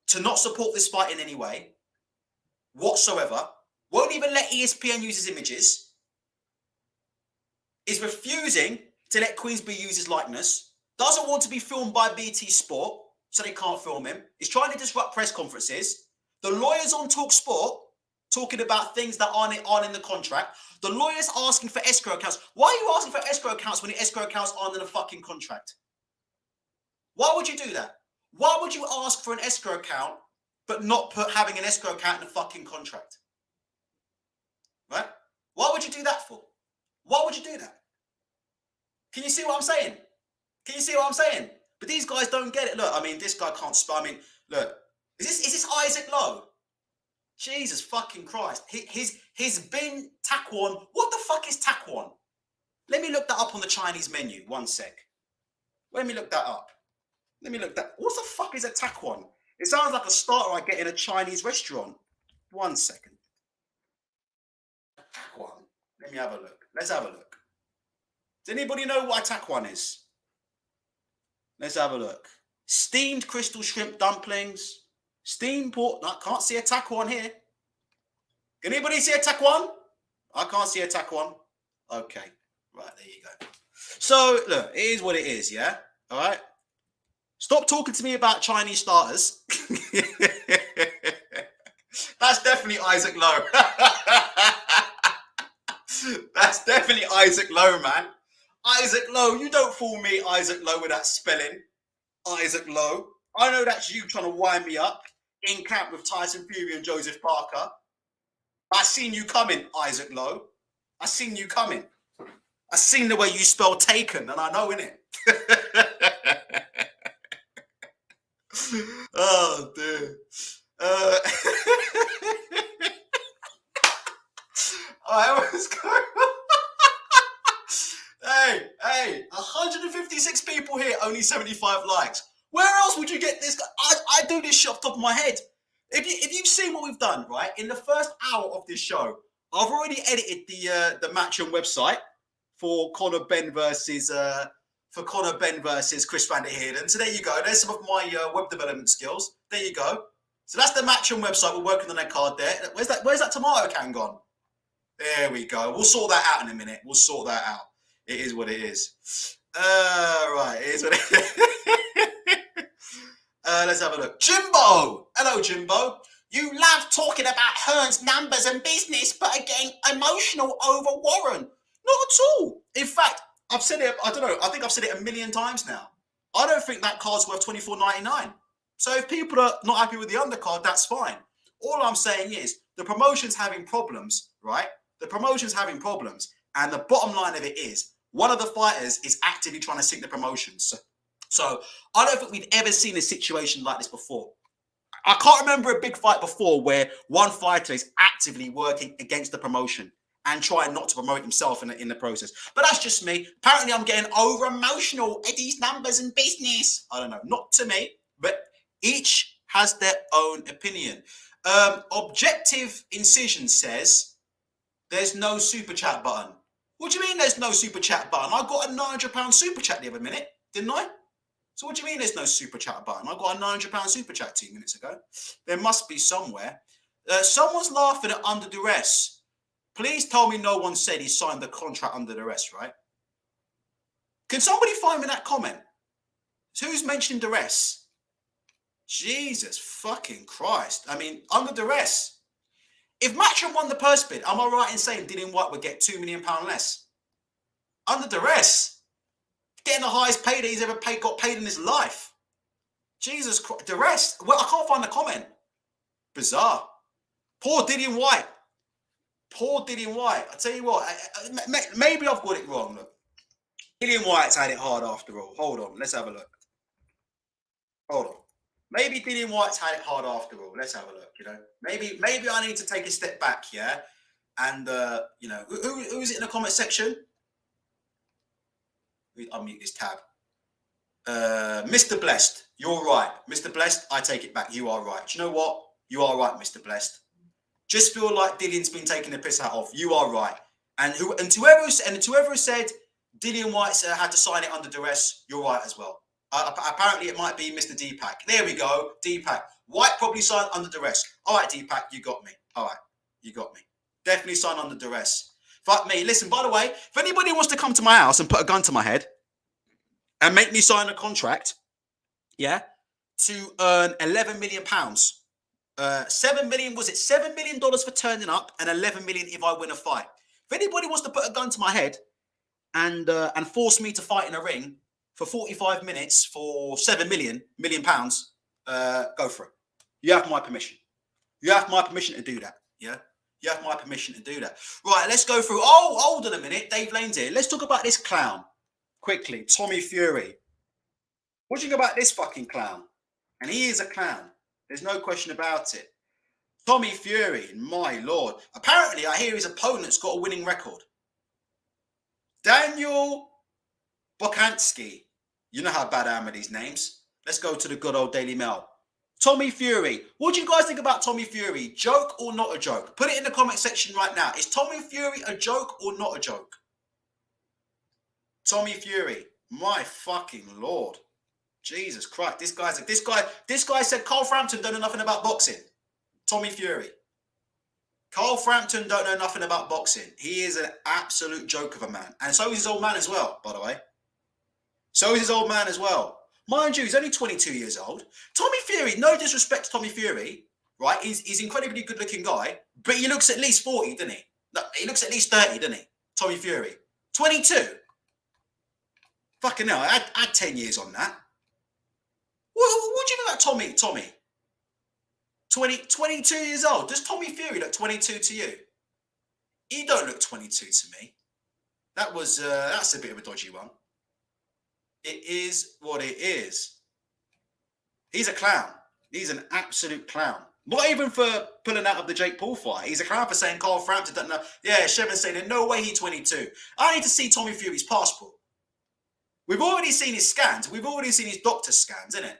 to not support this fight in any way whatsoever. Won't even let ESPN use his images. is refusing to let Queensberry use his likeness, doesn't want to be filmed by BT Sport, so they can't film him. He's trying to disrupt press conferences. The lawyers on Talk Sport talking about things that aren't in the contract. The lawyers asking for escrow accounts. Why are you asking for escrow accounts when the escrow accounts aren't in the fucking contract? Why would you do that? Why would you ask for an escrow account but not having an escrow account in the fucking contract? Right? Why would you do that for? Why would you do that? Can you see what I'm saying? Can you see what I'm saying? But these guys don't get it. Look, I mean, this guy can't spell. I mean, look, is this Isaac Lowe? Jesus fucking Christ. His bin Takwon. What the fuck is Takwon? Let me look that up on the Chinese menu. One sec. Let me look that up. Let me look that. What the fuck is a Takwon? It sounds like a starter I get in a Chinese restaurant. 1 second. Takwon. Let me have a look. Let's have a look. Does anybody know what a Takwon is? Let's have a look. Steamed crystal shrimp dumplings. Steamed pork. I can't see a Takwon here. Can anybody see a Takwon? I can't see a Takwon. Okay. Right, there you go. So, look, it is what it is, yeah? All right? Stop talking to me about Chinese starters. That's definitely Isaac Lowe. That's definitely Isaac Lowe, man. Isaac Lowe, you don't fool me, Isaac Lowe, with that spelling. Isaac Lowe. I know that's you trying to wind me up in camp with Tyson Fury and Joseph Parker. I seen you coming, Isaac Lowe. I seen you coming. I seen the way you spell taken, and I know, innit? Oh, dear. I was going. Hey, 156 people here, only 75 likes. Where else would you get this? I do this shit off the top of my head. If you've seen what we've done, right, in the first hour of this show, I've already edited the Matchroom website for Conor Ben versus Chris Van der Heerden. So there you go. There's some of my web development skills. There you go. So that's the Matchroom website. We're working on that card there. Where's that tomato can gone? There we go. We'll sort that out in a minute. We'll sort that out. It is what it is. Right. It is what it is. Let's have a look. Jimbo. Hello, Jimbo. You love talking about Hearn's numbers and business, but are getting emotional over Warren. Not at all. In fact, I've said it, I don't know, I think I've said it 1 million times now. I don't think that card's worth $24.99. So if people are not happy with the undercard, that's fine. All I'm saying is the promotion's having problems, right? The promotion's having problems. And the bottom line of it is one of the fighters is actively trying to sink the promotions. So I don't think we've ever seen a situation like this before. I can't remember a big fight before where one fighter is actively working against the promotion and trying not to promote himself in the process. But that's just me. Apparently, I'm getting over emotional at these numbers and business. I don't know. Not to me, but each has their own opinion. Objective Incision says there's no super chat button. What do you mean there's no super chat button? I got a £900 super chat the other minute, didn't I? So what do you mean there's no super chat button? I got a £900 super chat 2 minutes ago. There must be somewhere. Someone's laughing at under duress. Please tell me no one said he signed the contract under duress, right? Can somebody find me that comment? Who's mentioned duress? Jesus fucking Christ. I mean, under duress. If Matchroom won the purse bid, am I right in saying Dillian Whyte would get £2 million less? Under duress. Getting the highest payday he's ever got paid in his life. Jesus Christ. Duress. Well, I can't find the comment. Bizarre. Poor Dillian Whyte. Poor Dillian Whyte. I tell you what, maybe I've got it wrong. Look, Dillian Whyte's had it hard after all. Hold on, let's have a look. Hold on. Maybe Dillian Whyte's had it hard after all. Let's have a look. You know, maybe I need to take a step back, yeah. And you know, who's it in the comment section? I'll mute this tab. Mr. Blessed, you're right. Mr. Blessed, I take it back. You are right. Do you know what? You are right, Mr. Blessed. Just feel like Dillian's been taking the piss out of. You are right. And whoever said Dillian Whyte had to sign it under duress, you're right as well. Apparently, it might be Mr. Deepak. There we go, Deepak. White probably signed under duress. All right, Deepak, you got me. All right, you got me. Definitely signed under duress. Fuck me. Listen, by the way, if anybody wants to come to my house and put a gun to my head and make me sign a contract, yeah, to earn 11 million pounds. 7 million, was it $7 million for turning up and 11 million if I win a fight? If anybody wants to put a gun to my head and force me to fight in a ring for 45 minutes for 7 million pounds, go for it. You have my permission. You have my permission to do that. Yeah. You have my permission to do that. Right, let's go through. Oh, hold on a minute. Dave Lane's here. Let's talk about this clown quickly. Tommy Fury. What do you think about this fucking clown? And he is a clown. There's no question about it. Tommy Fury, my lord. Apparently, I hear his opponent's got a winning record. Daniel Bokansky. You know how bad I am with these names. Let's go to the good old Daily Mail. Tommy Fury. What do you guys think about Tommy Fury? Joke or not a joke? Put it in the comment section right now. Is Tommy Fury a joke or not a joke? Tommy Fury. My fucking lord. Jesus Christ. This guy said Carl Frampton don't know nothing about boxing. Tommy Fury. Carl Frampton don't know nothing about boxing. He is an absolute joke of a man. And so is his old man as well, by the way. So is his old man as well. Mind you, he's only 22 years old. Tommy Fury, no disrespect to Tommy Fury, right? He's an incredibly good-looking guy, but he looks at least 40, doesn't he? No, he looks at least 30, doesn't he? Tommy Fury. 22. Fucking hell, add 10 years on that. What do you know about Tommy? 22 years old. Does Tommy Fury look 22 to you? He don't look 22 to me. That's a bit of a dodgy one. It is what it is. He's a clown. He's an absolute clown. Not even for pulling out of the Jake Paul fight. He's a clown for saying Carl Frampton doesn't know. Yeah, Shevan's saying there's no way he's 22. I need to see Tommy Fury's passport. We've already seen his scans. We've already seen his doctor's scans, innit?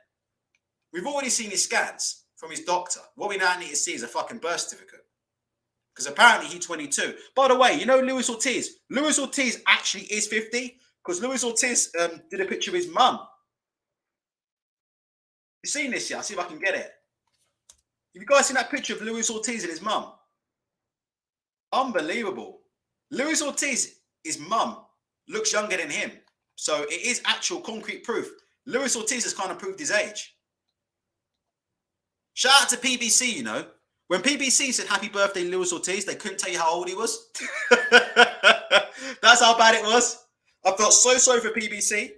We've already seen his scans from his doctor. What we now need to see is a fucking birth certificate. Because apparently he's 22. By the way, you know Luis Ortiz? Luis Ortiz actually is 50. Because Luis Ortiz did a picture of his mum. You seen this yet? I'll see if I can get it. Have you guys seen that picture of Luis Ortiz and his mum? Unbelievable. Luis Ortiz, his mum, looks younger than him. So it is actual concrete proof. Luis Ortiz has kind of proved his age. Shout out to PBC, you know. When PBC said happy birthday, Luis Ortiz, they couldn't tell you how old he was. That's how bad it was. I felt so sorry for PBC.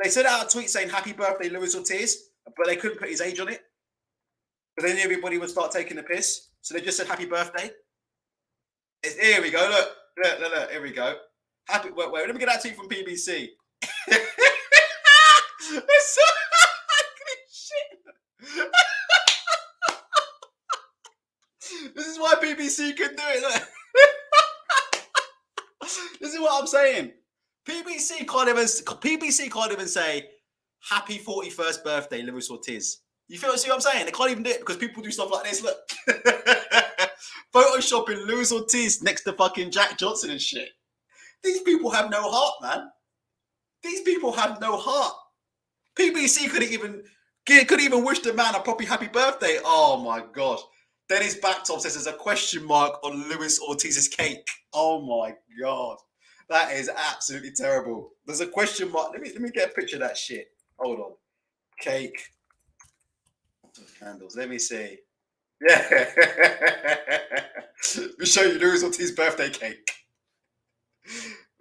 They sent out a tweet saying happy birthday, Luis Ortiz, but they couldn't put his age on it. But they knew everybody would start taking the piss. So they just said happy birthday. Here we go. Look. Here we go. Wait, let me get that tweet from PBC. It's so shit. This is why PBC couldn't do it. Look. This is what I'm saying. PBC can't even say happy 41st birthday, Luis Ortiz. You see what I'm saying? They can't even do it because people do stuff like this. Look. Photoshopping Luis Ortiz next to fucking Jack Johnson and shit. These people have no heart, man. These people have no heart. PBC couldn't even wish the man a proper happy birthday. Oh my gosh. Dennis Backtop says there's a question mark on Luis Ortiz's cake. Oh my god. That is absolutely terrible. There's a question mark. Let me get a picture of that shit. Hold on. Cake. Candles. Let me see. Yeah. Let me show you Luis Ortiz's birthday cake.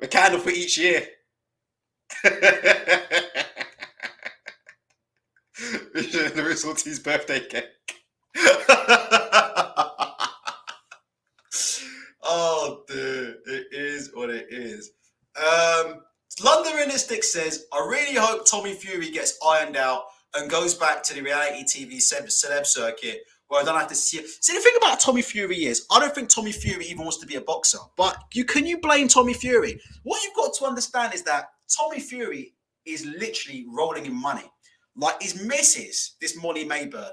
A candle for each year. Luis Ortiz's birthday cake. Oh, dude, it is what it is. London Realistic says, I really hope Tommy Fury gets ironed out and goes back to the reality TV celeb circuit where I don't have to see it. See, the thing about Tommy Fury is, I don't think Tommy Fury even wants to be a boxer. But can you blame Tommy Fury? What you've got to understand is that Tommy Fury is literally rolling in money. Like his missus, this Molly Maybird,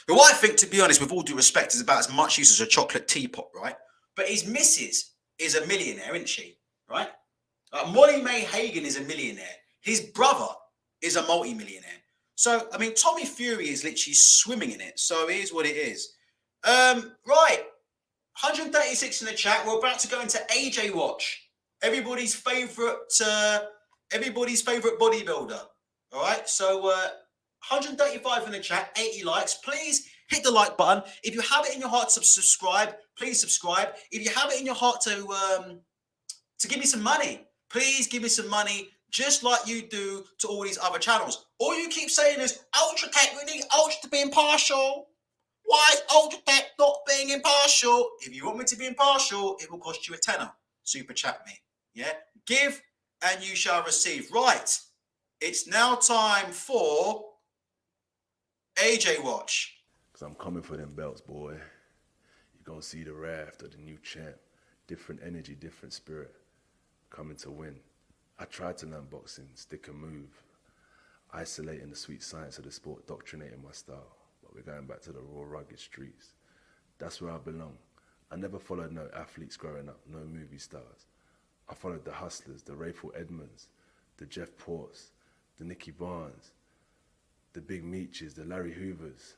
who I think, to be honest, with all due respect, is about as much use as a chocolate teapot, right? But his missus is a millionaire, isn't she? Right? Molly May Hagan is a millionaire. His brother is a multi-millionaire. So, I mean, Tommy Fury is literally swimming in it. So it is what it is. Right. 136 in the chat. We're about to go into AJ Watch. Everybody's favorite bodybuilder. All right. So 135 in the chat, 80 likes. Please hit the like button. If you have it in your heart to subscribe, please subscribe. If you have it in your heart to give me some money, please give me some money, just like you do to all these other channels. All you keep saying is Ultra Tech. We need Ultra to be impartial. Why is Ultra Tech not being impartial? If you want me to be impartial, it will cost you a tenner. Super chat me. Yeah? Give and you shall receive. Right. It's now time for AJ Watch. Because I'm coming for them belts, boy. You're going to see the raft of the new champ. Different energy, different spirit. Coming to win. I tried to learn boxing, stick and move. Isolating the sweet science of the sport, doctrinating my style. But we're going back to the raw, rugged streets. That's where I belong. I never followed no athletes growing up, no movie stars. I followed the hustlers, the Rayful Edmonds, the Jeff Ports, the Nicky Barnes, the Big Meaches, the Larry Hoovers.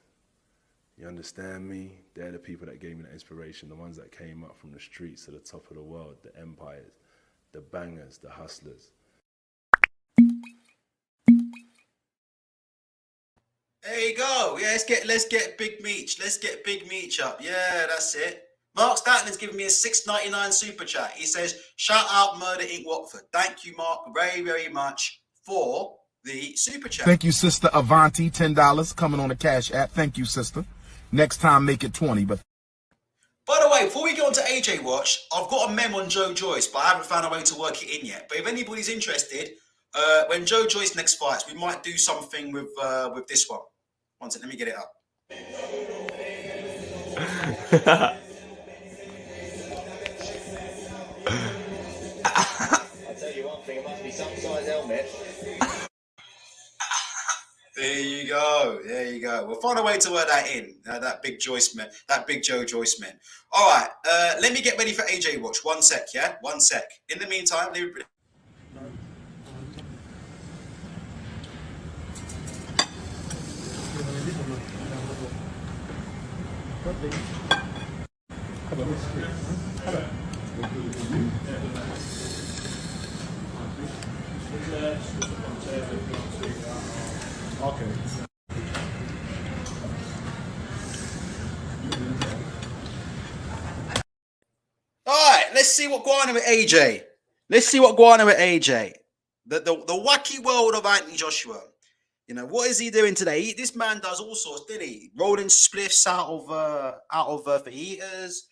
You understand me? They're the people that gave me the inspiration, the ones that came up from the streets to the top of the world, the empires, the bangers, the hustlers. There you go. Yeah, let's get Big Meech. Let's get Big Meech up. Yeah, that's it. Mark Stanton's giving me a $6.99 super chat. He says, shout out Murder Inc. Watford. Thank you, Mark, very, very much for the super chat. Thank you, Sister Avanti, $10 coming on the Cash App. Thank you, sister. Next time, make it 20. But by the way, before we go on to AJ Watch, I've got a mem on Joe Joyce, but I haven't found a way to work it in yet. But if anybody's interested, when Joe Joyce next fights, we might do something with this one. One second, let me get it up. I'll tell you one thing, it must be some size helmet. There you go. There you go. We'll find a way to work that in. That big Joyce man. That big Joe Joyce man. All right. Let me get ready for AJ Watch. 1 sec, yeah? 1 sec. In the meantime, okay. all right, let's see what going on with AJ. Let's see what going on with AJ. The wacky world of Anthony Joshua. You know, what is he doing today? This man does all sorts, didn't he? Rolling spliffs out of fajitas,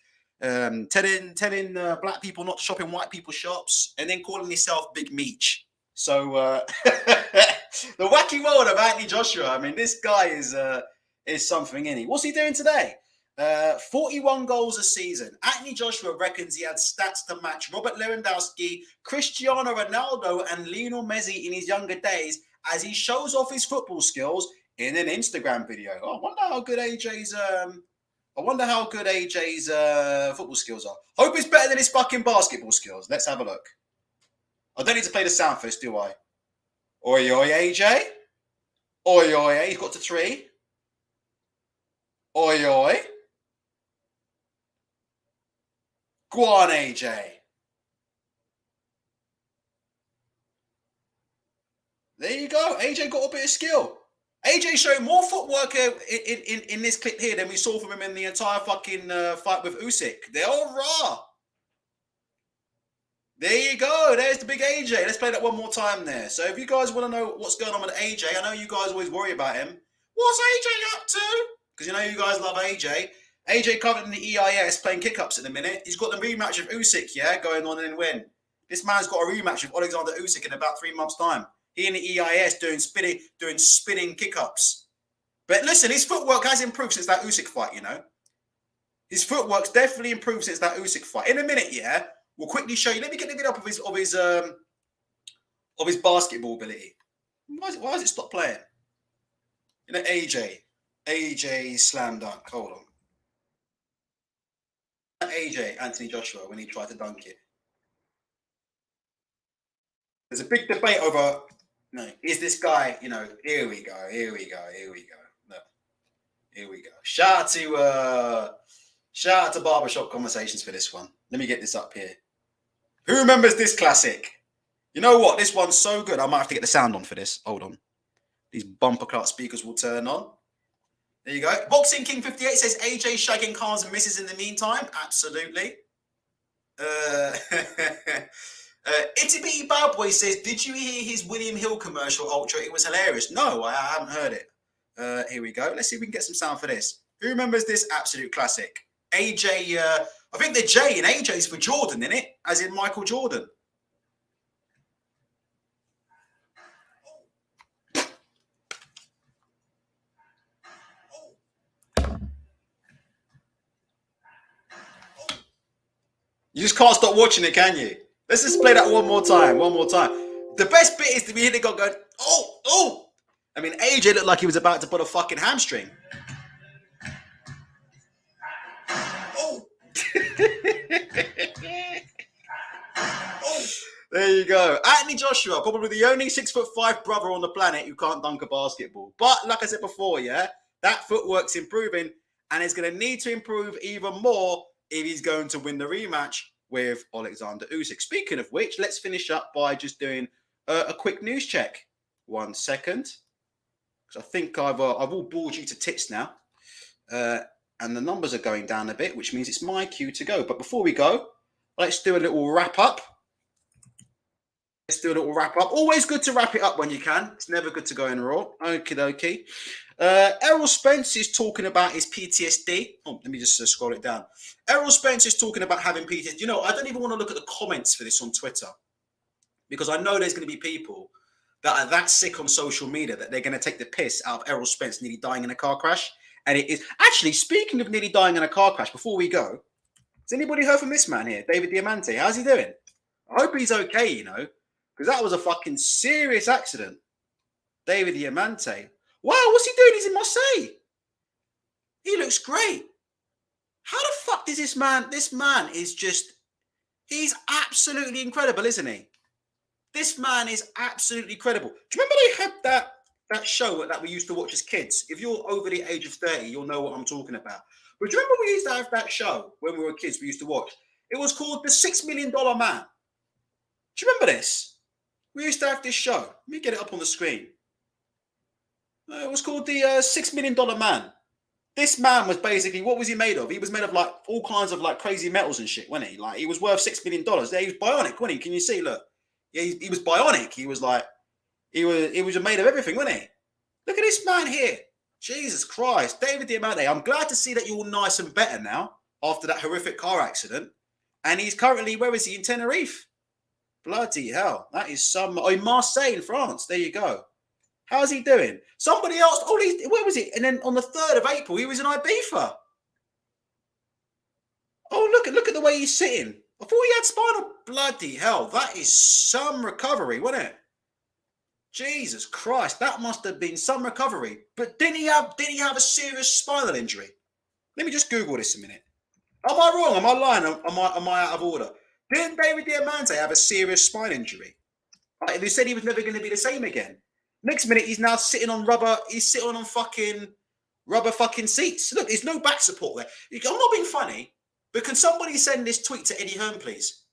telling black people not to shop in white people's shops, and then calling himself Big Meech. So the wacky world of Anthony Joshua. I mean, this guy is something, isn't he? What's he doing today? 41 goals a season. Anthony Joshua reckons he had stats to match Robert Lewandowski, Cristiano Ronaldo, and Lionel Messi in his younger days as he shows off his football skills in an Instagram video. Oh, I wonder how good AJ's football skills are. Hope it's better than his fucking basketball skills. Let's have a look. I don't need to play the sound first, do I? Oi, oi, AJ. Oi, oi, he's got to 3. Oi, oi. Go on, AJ. There you go. AJ got a bit of skill. AJ showing more footwork in this clip here than we saw from him in the entire fucking fight with Usyk. They're all raw. There you go. There's the big AJ. Let's play that one more time there. So if you guys want to know what's going on with AJ, I know you guys always worry about him. What's AJ up to? Because you know you guys love AJ. AJ covered in the EIS playing kick-ups in a minute. He's got the rematch with Usyk, yeah, going on and win. This man's got a rematch with Alexander Usyk in about 3 months' time. He in the EIS doing spinning kick-ups. But listen, his footwork has improved since that Usyk fight, you know. His footwork's definitely improved since that Usyk fight. In a minute, yeah, we'll quickly show you. Let me get the video up of his basketball ability. Why has it stopped playing? You know, AJ slam dunk. Hold on. AJ, Anthony Joshua, when he tried to dunk it. There's a big debate over, is this guy, here we go. Look, here we go. Shout out to Shout out to Barbershop Conversations for this one. Let me get this up here. Who remembers this classic? You know what? This one's so good. I might have to get the sound on for this. Hold on. These bumper clock speakers will turn on. There you go. Boxing King 58 says AJ shagging cars and misses in the meantime. Absolutely. Itty Bitty Bad Boy says, did you hear his William Hill commercial ultra? It was hilarious. No, I haven't heard it. Here we go. Let's see if we can get some sound for this. Who remembers this absolute classic? AJ, I think the J in AJ is for Jordan, isn't it? As in Michael Jordan. You just can't stop watching it, can you? Let's just play that one more time. The best bit is to be hitting going, oh. I mean, AJ looked like he was about to put a fucking hamstring. Oh. There you go. Anthony Joshua, probably the only 6'5" brother on the planet who can't dunk a basketball. But like I said before, yeah, that footwork's improving and it's going to need to improve even more if he's going to win the rematch with Alexander Usyk. Speaking of which, let's finish up by just doing a quick news check. 1 second. Because I think I've all bored you to tits now. And the numbers are going down a bit, which means it's my cue to go. But before we go, let's do a little wrap up. Always good to wrap it up when you can. It's never good to go in raw. Okie dokie. Errol Spence is talking about his PTSD. Oh, let me just scroll it down. Errol Spence is talking about having PTSD. You know, I don't even want to look at the comments for this on Twitter because I know there's going to be people that are that sick on social media that they're going to take the piss out of Errol Spence nearly dying in a car crash. And it is actually, speaking of nearly dying in a car crash, before we go, has anybody heard from this man here, David Diamante? How's he doing? I hope he's okay, you know, because that was a fucking serious accident. David Diamante. Wow, what's he doing? He's in Marseille. He looks great. How the fuck does this man? This man is just, he's absolutely incredible, isn't he? This man is absolutely credible. Do you remember they had that show that we used to watch as kids? If you're over the age of 30, you'll know what I'm talking about. But do you remember we used to have that show when we were kids we used to watch? It was called The $6 Million Man. Do you remember this? We used to have this show. Let me get it up on the screen. It was called The $6 Million Man. This man was basically, what was he made of? He was made of like all kinds of like crazy metals and shit, wasn't he? Like he was worth $6 million. He was bionic, wasn't he? Can you see? Look. Yeah, he was bionic. He was like, he was made of everything, wasn't he? Look at this man here. Jesus Christ. David Diamante, I'm glad to see that you're all nice and better now after that horrific car accident. And he's currently, where is he? In Tenerife. Bloody hell. That is in Marseille in France. There you go. How's he doing? Somebody else, where was he? And then on the 3rd of April, he was in Ibiza. Oh, look at the way he's sitting. I thought he had spinal. Bloody hell, that is some recovery, wasn't it? Jesus Christ, that must have been some recovery. But didn't he have a serious spinal injury? Let me just Google this a minute. Am I wrong? Am I lying? Am I out of order? Didn't David Diamante have a serious spine injury? Like, they said he was never going to be the same again. Next minute, he's now sitting on rubber. He's sitting on fucking rubber fucking seats. Look, there's no back support there. I'm not being funny. But can somebody send this tweet to Eddie Hearn, please?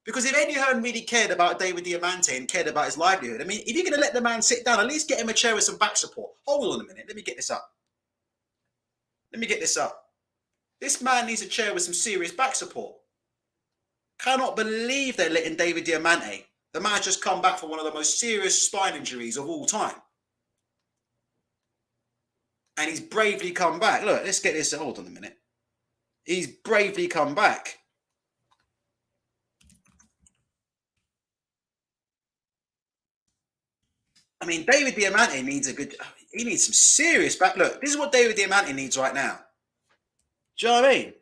Because if Eddie Hearn really cared about David Diamante and cared about his livelihood, I mean, if you're going to let the man sit down, at least get him a chair with some back support. Hold on a minute. Let me get this up. This man needs a chair with some serious back support. Cannot believe they're letting David Diamante. The man's just come back from one of the most serious spine injuries of all time. And he's bravely come back. Look, let's get this. Hold on a minute. He's bravely come back. I mean, David Diamante needs he needs some serious back. Look, this is what David Diamante needs right now. Do you know what I mean?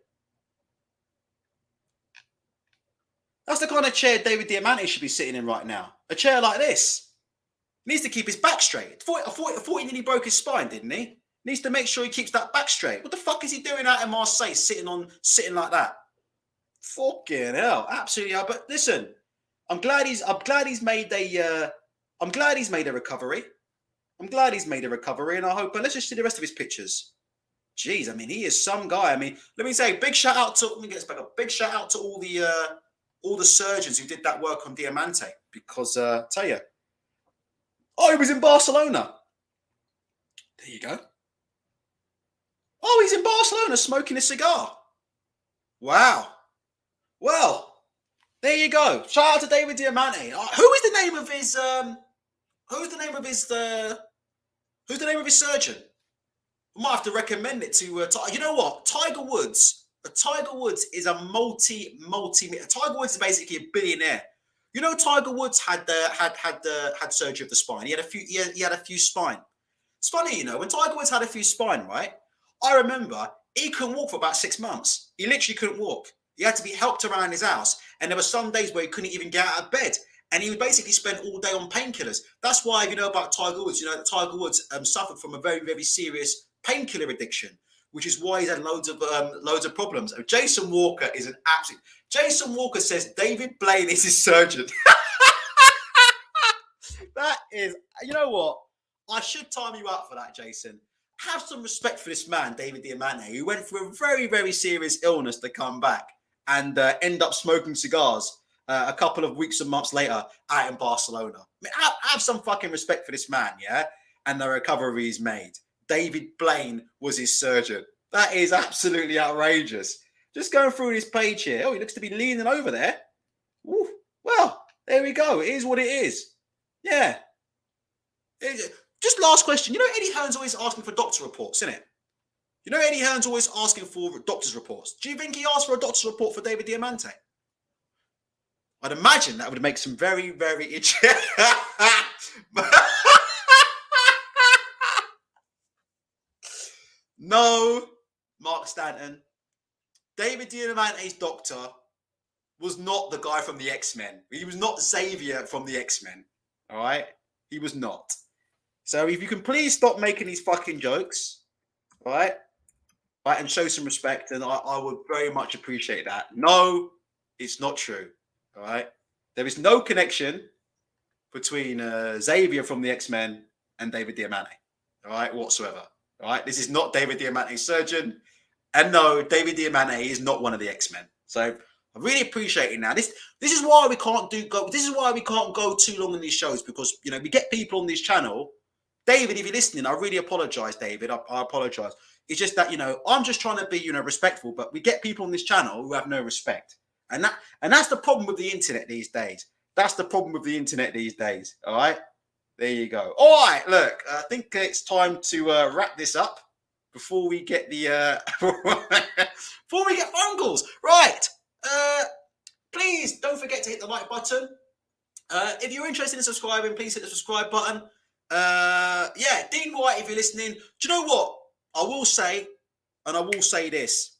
That's the kind of chair David Diamante should be sitting in right now. A chair like this. He needs to keep his back straight. I thought he nearly broke his spine, didn't he? Needs to make sure he keeps that back straight. What the fuck is he doing out in Marseille sitting like that? Fucking hell. Absolutely. But listen, I'm glad he's made a recovery. And I hope, let's just see the rest of his pictures. Jeez, I mean, he is some guy. I mean, let me say, big shout out to. Let me get this back up. Big shout out to all the surgeons who did that work on Diamante, because tell you, oh, he was in Barcelona. There you go. Oh, he's in Barcelona smoking a cigar. Wow. Well, there you go. Shout out to David Diamante. Who is the name of his who's the name of his surgeon? We might have to recommend it to you know what? Tiger Woods. Tiger Woods is a multi. Tiger Woods is basically a billionaire. You know, Tiger Woods had surgery of the spine. He had a few spine. It's funny, you know, when Tiger Woods had a few spine, right? I remember he couldn't walk for about 6 months. He literally couldn't walk. He had to be helped around his house. And there were some days where he couldn't even get out of bed. And he would basically spend all day on painkillers. That's why, you know, about Tiger Woods, you know, Tiger Woods suffered from a very, very serious painkiller addiction, which is why he's had loads of problems. Jason Walker is an absolute... Jason Walker says David Blaine is his surgeon. That is... You know what? I should time you out for that, Jason. Have some respect for this man, David Diamante, who went through a very, very serious illness to come back and end up smoking cigars a couple of weeks and months later out in Barcelona. I mean, have some fucking respect for this man, yeah? And the recovery he's made. David Blaine was his surgeon. That is absolutely outrageous. Just going through his page here. Oh, he looks to be leaning over there. Ooh, well, there we go. It is what it is. Yeah. Just last question. You know, Eddie Hearn's always asking for doctor reports, isn't it? You know, Eddie Hearn's always asking for doctor's reports. Do you think he asked for a doctor's report for David Diamante? I'd imagine that would make some very, very itchy. No, Mark Stanton. David Diamante's doctor was not the guy from the X-Men. He was not Xavier from the X-Men. All right? He was not. So if you can please stop making these fucking jokes, all right? Right, and show some respect, and I would very much appreciate that. No, it's not true. All right? There is no connection between Xavier from the X-Men and David Diamante. All right? Whatsoever. All right? This is not David Diamante's surgeon. And no, David Diamante is not one of the X-Men. So I really appreciate it now. This is why we can't go too long in these shows, because, you know, we get people on this channel. David, if you're listening, I really apologize, David. I apologize. It's just that, you know, I'm just trying to be, you know, respectful, but we get people on this channel who have no respect. And that's the problem with the internet these days. That's the problem with the internet these days. All right? There you go. All right, look, I think it's time to wrap this up before we get the before we get phone calls. Right. Please don't forget to hit the like button. If you're interested in subscribing, please hit the subscribe button. Yeah, Dean Whyte, if you're listening, do you know what? I will say this.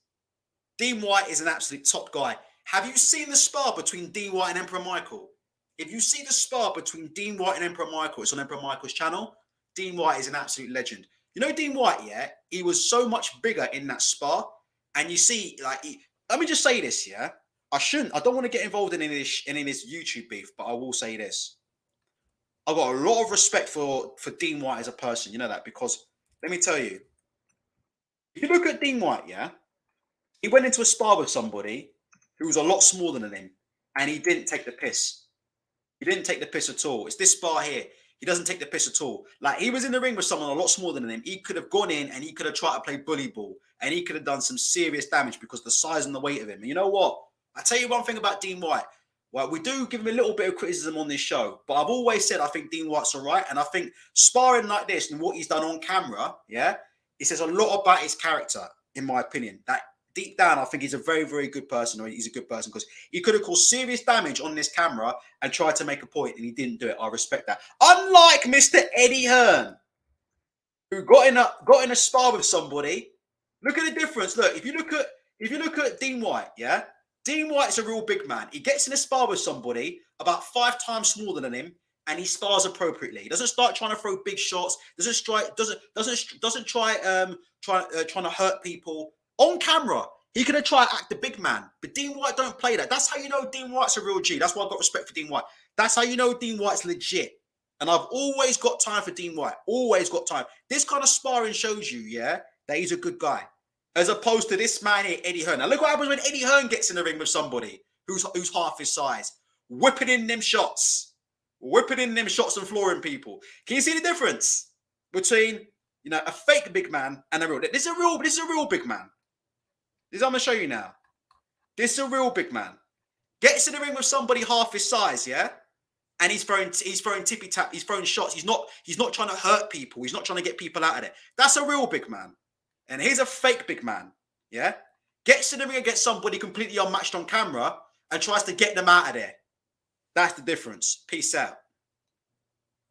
Dean Whyte is an absolute top guy. Have you seen the spar between Dean Whyte and Emperor Michael? If you see the spar between Dean Whyte and Emperor Michael, it's on Emperor Michael's channel. Dean Whyte is an absolute legend. You know Dean Whyte, yeah? He was so much bigger in that spar. And you see, like, let me just say this, yeah? I don't want to get involved in any of this YouTube beef, but I will say this. I've got a lot of respect for Dean Whyte as a person, you know that, because let me tell you, if you look at Dean Whyte, yeah, he went into a spar with somebody who was a lot smaller than him, and he didn't take the piss. He didn't take the piss at all. It's this spar here. He doesn't take the piss at all. Like, he was in the ring with someone a lot smaller than him. He could have gone in and he could have tried to play bully ball, and he could have done some serious damage because of the size and the weight of him. And you know what? I tell you one thing about Dean Whyte. Well, we do give him a little bit of criticism on this show, but I've always said I think Dean Whyte's all right. And I think sparring like this and what he's done on camera, yeah, it says a lot about his character, in my opinion. That deep down, I think he's a very, very good person, or he's a good person, because he could have caused serious damage on this camera and tried to make a point, and he didn't do it. I respect that. Unlike Mr. Eddie Hearn, who got in a spar with somebody. Look at the difference. Look, if you look at Dean Whyte, yeah. Dean Whyte's a real big man. He gets in a spar with somebody about 5 times smaller than him, and he spars appropriately. He doesn't start trying to throw big shots. Doesn't try trying to hurt people on camera. He could have tried to act the big man, but Dean Whyte don't play that. That's how you know Dean Whyte's a real G. That's why I've got respect for Dean Whyte. That's how you know Dean Whyte's legit. And I've always got time for Dean Whyte. Always got time. This kind of sparring shows you, yeah, that he's a good guy. As opposed to this man here, Eddie Hearn. Now look what happens when Eddie Hearn gets in the ring with somebody who's half his size. Whipping in them shots. Whipping in them shots and flooring people. Can you see the difference between, a fake big man and a real? This is a real big man. This I'm going to show you now. This is a real big man. Gets in the ring with somebody half his size, yeah? And he's throwing tippy tap, he's throwing shots. He's not trying to hurt people. He's not trying to get people out of there. That's a real big man. And here's a fake big man, yeah? Gets in the ring against somebody completely unmatched on camera and tries to get them out of there. That's the difference. Peace out.